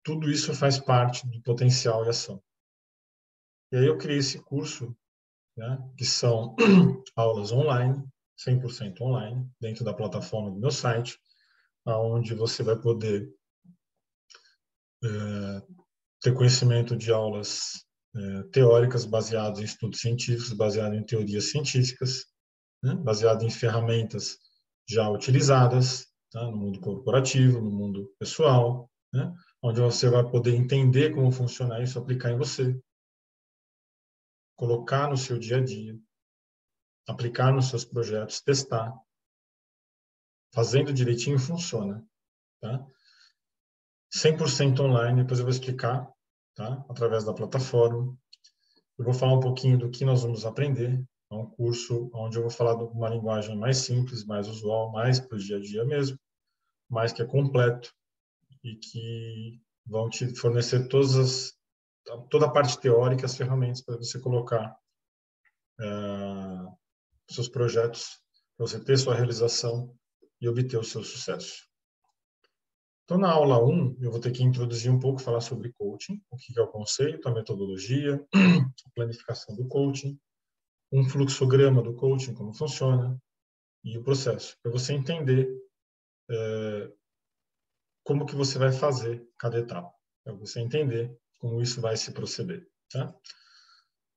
Tudo isso faz parte do potencial e ação. E aí eu criei esse curso, né, que são aulas online, 100% online, dentro da plataforma do meu site, onde você vai poder ter conhecimento de aulas teóricas baseadas em estudos científicos, baseadas em teorias científicas, né, baseadas em ferramentas já utilizadas, tá, no mundo corporativo, no mundo pessoal, né, onde você vai poder entender como funciona isso, aplicar em você, colocar no seu dia a dia, aplicar nos seus projetos, testar. Fazendo direitinho funciona, tá? 100% online, depois eu vou explicar, tá? Através da plataforma. Eu vou falar um pouquinho do que nós vamos aprender. É um curso onde eu vou falar de uma linguagem mais simples, mais usual, mais para o dia a dia mesmo, mas que é completo e que vão te fornecer toda a parte teórica, as ferramentas para você colocar seus projetos, para você ter sua realização e obter o seu sucesso. Então, na aula 1, eu vou ter que introduzir um pouco, falar sobre coaching, o que é o conceito, a metodologia, a planificação do coaching, um fluxograma do coaching, como funciona, e o processo, para você entender como que você vai fazer cada etapa, para você entender como isso vai se proceder. Tá?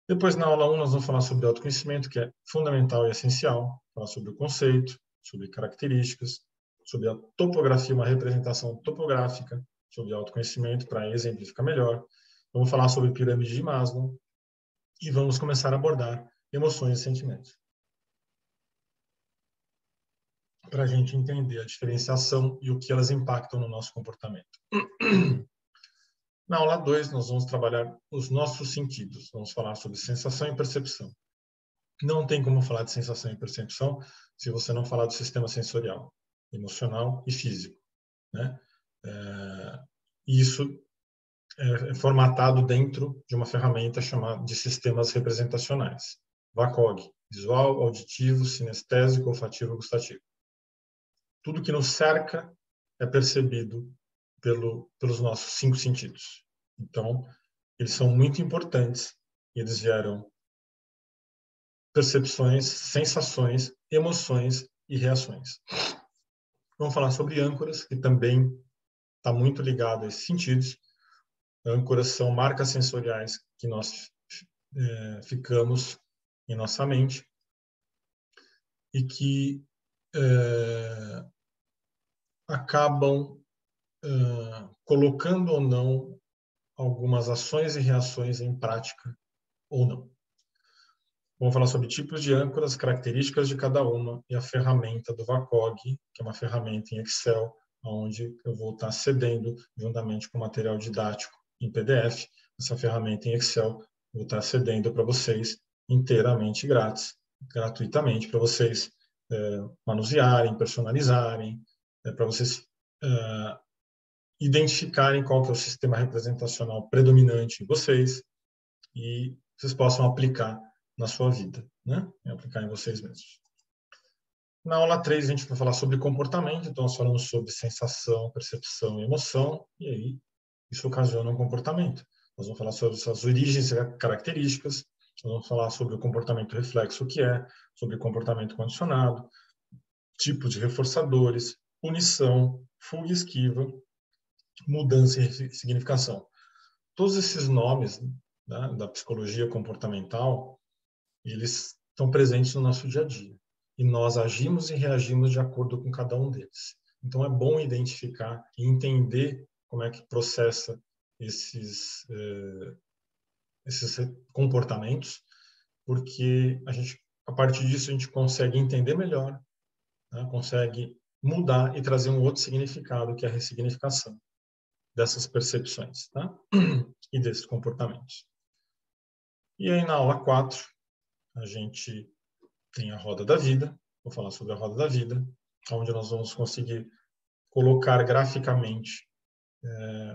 Depois, na aula 1, nós vamos falar sobre autoconhecimento, que é fundamental e essencial, falar sobre o conceito, sobre características, sobre a topografia, uma representação topográfica sobre autoconhecimento, para exemplificar melhor. Vamos falar sobre pirâmide de Maslow e vamos começar a abordar emoções e sentimentos, para a gente entender a diferenciação e o que elas impactam no nosso comportamento. Na aula 2, nós vamos trabalhar os nossos sentidos. Vamos falar sobre sensação e percepção. Não tem como falar de sensação e percepção se você não falar do sistema sensorial, emocional e físico, né? Isso é formatado dentro de uma ferramenta chamada de sistemas representacionais. VACOG, visual, auditivo, sinestésico, olfativo, gustativo. Tudo que nos cerca é percebido pelos nossos 5 sentidos. Então, eles são muito importantes e eles geram percepções, sensações, emoções e reações. Vamos falar sobre âncoras, que também está muito ligado a esses sentidos. Âncoras são marcas sensoriais que nós ficamos em nossa mente e que acabam colocando ou não algumas ações e reações em prática ou não. Vamos falar sobre tipos de âncoras, características de cada uma e a ferramenta do VACOG, que é uma ferramenta em Excel, onde eu vou estar cedendo, juntamente com o material didático em PDF, essa ferramenta em Excel, vou estar cedendo para vocês inteiramente grátis, gratuitamente, para vocês manusearem, personalizarem, para vocês identificarem qual que é o sistema representacional predominante em vocês e vocês possam aplicar na sua vida, né? E aplicar em vocês mesmos. Na aula 3, a gente vai falar sobre comportamento, então nós falamos sobre sensação, percepção e emoção, e aí isso ocasiona um comportamento. Nós vamos falar sobre suas origens e características, nós vamos falar sobre o comportamento reflexo, o que é, sobre comportamento condicionado, tipos de reforçadores, punição, fuga e esquiva, mudança e significação. Todos esses nomes, né, da psicologia comportamental, eles estão presentes no nosso dia a dia. E nós agimos e reagimos de acordo com cada um deles. Então, é bom identificar e entender como é que processa esses comportamentos, porque a partir disso, a gente consegue entender melhor, né? Consegue mudar e trazer um outro significado, que é a ressignificação dessas percepções, tá? E desses comportamentos. E aí, na aula 4, a gente tem a roda da vida, vou falar sobre a roda da vida, onde nós vamos conseguir colocar graficamente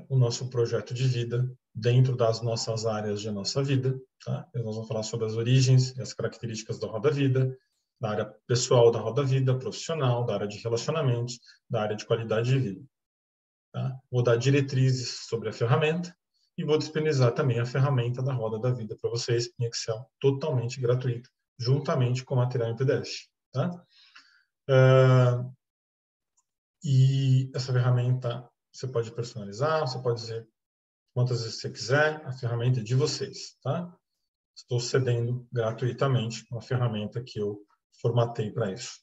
o nosso projeto de vida dentro das nossas áreas de nossa vida. Tá? Nós vamos falar sobre as origens e as características da roda vida, da área pessoal da roda vida, profissional, da área de relacionamentos, da área de qualidade de vida. Tá? Vou dar diretrizes sobre a ferramenta e vou disponibilizar também a ferramenta da roda da vida para vocês em Excel, totalmente gratuito, juntamente com material em PDF. Tá? E essa ferramenta você pode personalizar, você pode dizer quantas vezes você quiser, a ferramenta é de vocês. Tá? Estou cedendo gratuitamente uma ferramenta que eu formatei para isso.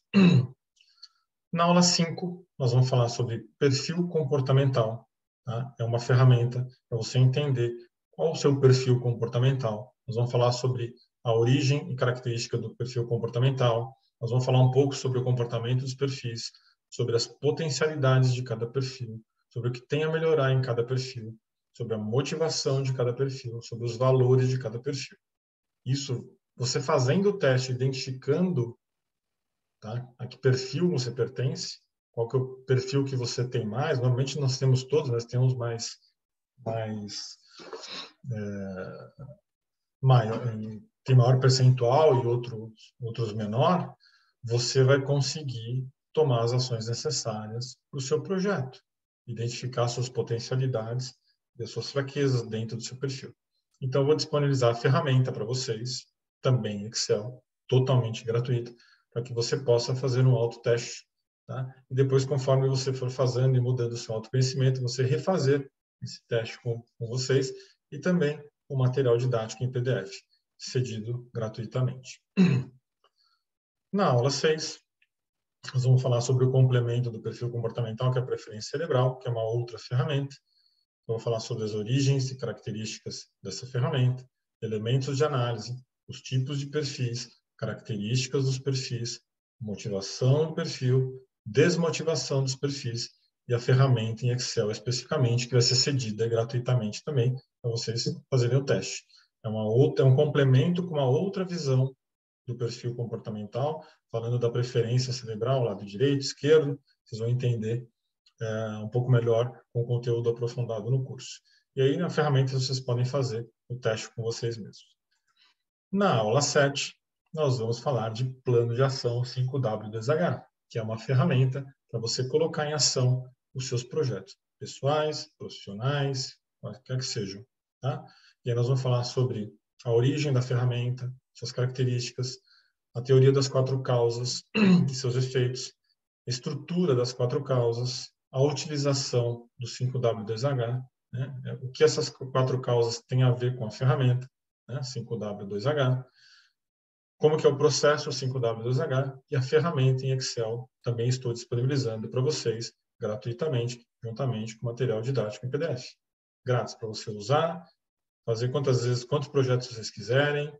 Na aula 5, nós vamos falar sobre perfil comportamental. Tá? É uma ferramenta para você entender qual o seu perfil comportamental. Nós vamos falar sobre a origem e característica do perfil comportamental. Nós vamos falar um pouco sobre o comportamento dos perfis, sobre as potencialidades de cada perfil, sobre o que tem a melhorar em cada perfil, sobre a motivação de cada perfil, sobre os valores de cada perfil. Isso, você fazendo o teste, identificando, tá, a que perfil você pertence, qual que é o perfil que você tem mais. Normalmente nós temos todos, nós temos maior, tem maior percentual e outros menor. Você vai conseguir tomar as ações necessárias para o seu projeto, identificar suas potencialidades e as suas fraquezas dentro do seu perfil. Então, eu vou disponibilizar a ferramenta para vocês, também em Excel, totalmente gratuita, para que você possa fazer um autoteste. Tá? E depois, conforme você for fazendo e mudando o seu autoconhecimento, você refazer esse teste com vocês e também o material didático em PDF, cedido gratuitamente. Na aula 6, nós vamos falar sobre o complemento do perfil comportamental, que é a preferência cerebral, que é uma outra ferramenta. Eu vou falar sobre as origens e características dessa ferramenta, elementos de análise, os tipos de perfis, características dos perfis, motivação do perfil, desmotivação dos perfis e a ferramenta em Excel especificamente, que vai ser cedida gratuitamente também para vocês fazerem o teste. É um complemento com uma outra visão do perfil comportamental, falando da preferência cerebral, lado direito, esquerdo, vocês vão entender um pouco melhor com o conteúdo aprofundado no curso. E aí, na ferramenta, vocês podem fazer o teste com vocês mesmos. Na aula 7, nós vamos falar de plano de ação 5W2H, que é uma ferramenta para você colocar em ação os seus projetos pessoais, profissionais, qualquer que sejam. Tá? E aí nós vamos falar sobre a origem da ferramenta, suas características, a teoria das 4 causas e seus efeitos, a estrutura das 4 causas, a utilização do 5W2H, né? O que essas 4 causas têm a ver com a ferramenta, né? 5W2H, como que é o processo 5W2H e a ferramenta em Excel também estou disponibilizando para vocês gratuitamente, juntamente com material didático em PDF. Grátis para você usar, fazer quantos projetos vocês quiserem,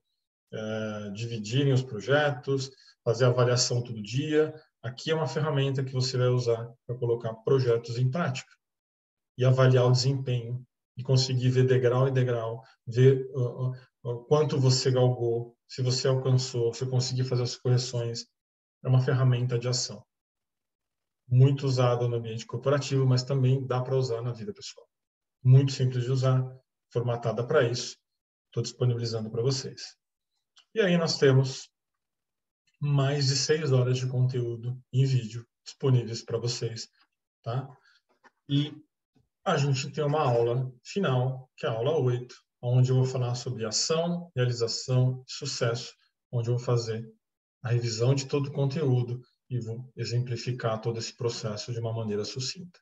dividirem os projetos, fazer avaliação todo dia. Aqui é uma ferramenta que você vai usar para colocar projetos em prática e avaliar o desempenho e conseguir ver degrau em degrau, ver quanto você galgou, se você alcançou, se conseguir fazer as correções. É uma ferramenta de ação. Muito usada no ambiente corporativo, mas também dá para usar na vida pessoal. Muito simples de usar, formatada para isso. Estou disponibilizando para vocês. E aí nós temos mais de 6 horas de conteúdo em vídeo disponíveis para vocês, tá? E a gente tem uma aula final, que é a aula 8, onde eu vou falar sobre ação, realização e sucesso, onde eu vou fazer a revisão de todo o conteúdo e vou exemplificar todo esse processo de uma maneira sucinta.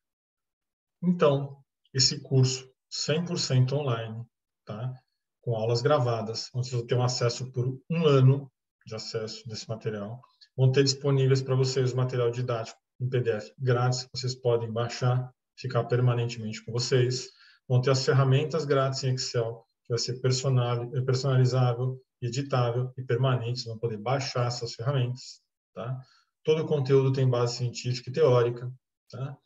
Então, esse curso 100% online, tá? Com aulas gravadas, onde vocês vão ter um acesso por 1 ano de acesso desse material. Vão ter disponíveis para vocês o material didático em PDF grátis, vocês podem baixar, ficar permanentemente com vocês. Vão ter as ferramentas grátis em Excel, que vai ser personalizável, editável e permanente. Vocês vão poder baixar essas ferramentas. Tá? Todo o conteúdo tem base científica e teórica. Tá?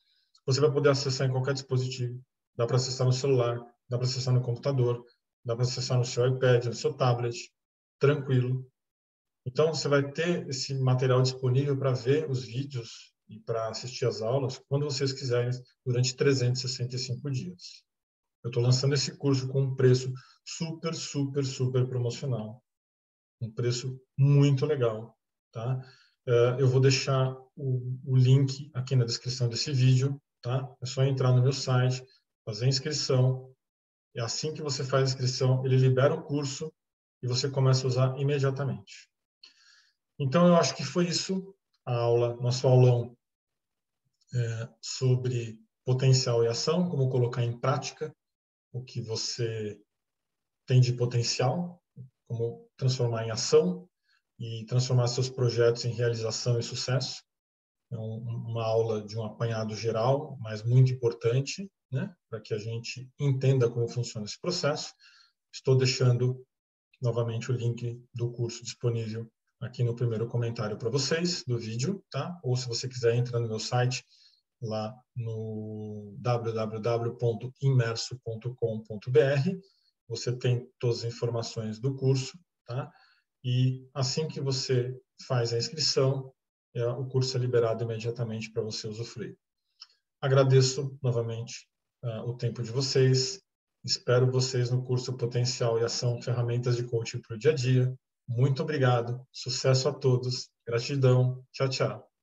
Você vai poder acessar em qualquer dispositivo. Dá para acessar no celular, dá para acessar no computador, dá para acessar no seu iPad, no seu tablet, tranquilo. Então, você vai ter esse material disponível para ver os vídeos e para assistir às aulas quando vocês quiserem, durante 365 dias. Eu estou lançando esse curso com um preço super, super, super promocional. Um preço muito legal, tá? Eu vou deixar o link aqui na descrição desse vídeo, tá? É só entrar no meu site, fazer a inscrição. E assim que você faz a inscrição, ele libera o curso e você começa a usar imediatamente. Então, eu acho que foi isso a aula, nosso aulão sobre potencial e ação, como colocar em prática o que você tem de potencial, como transformar em ação e transformar seus projetos em realização e sucesso. É uma aula de um apanhado geral, mas muito importante, né, para que a gente entenda como funciona esse processo. Estou deixando novamente o link do curso disponível aqui no primeiro comentário para vocês do vídeo, tá? Ou se você quiser entrar no meu site lá no www.imerso.com.br, você tem todas as informações do curso, tá? E assim que você faz a inscrição, o curso é liberado imediatamente para você usufruir. Agradeço novamente o tempo de vocês. Espero vocês no curso Potencial e Ação, Ferramentas de Coaching para o Dia a Dia. Muito obrigado. Sucesso a todos. Gratidão. Tchau, tchau.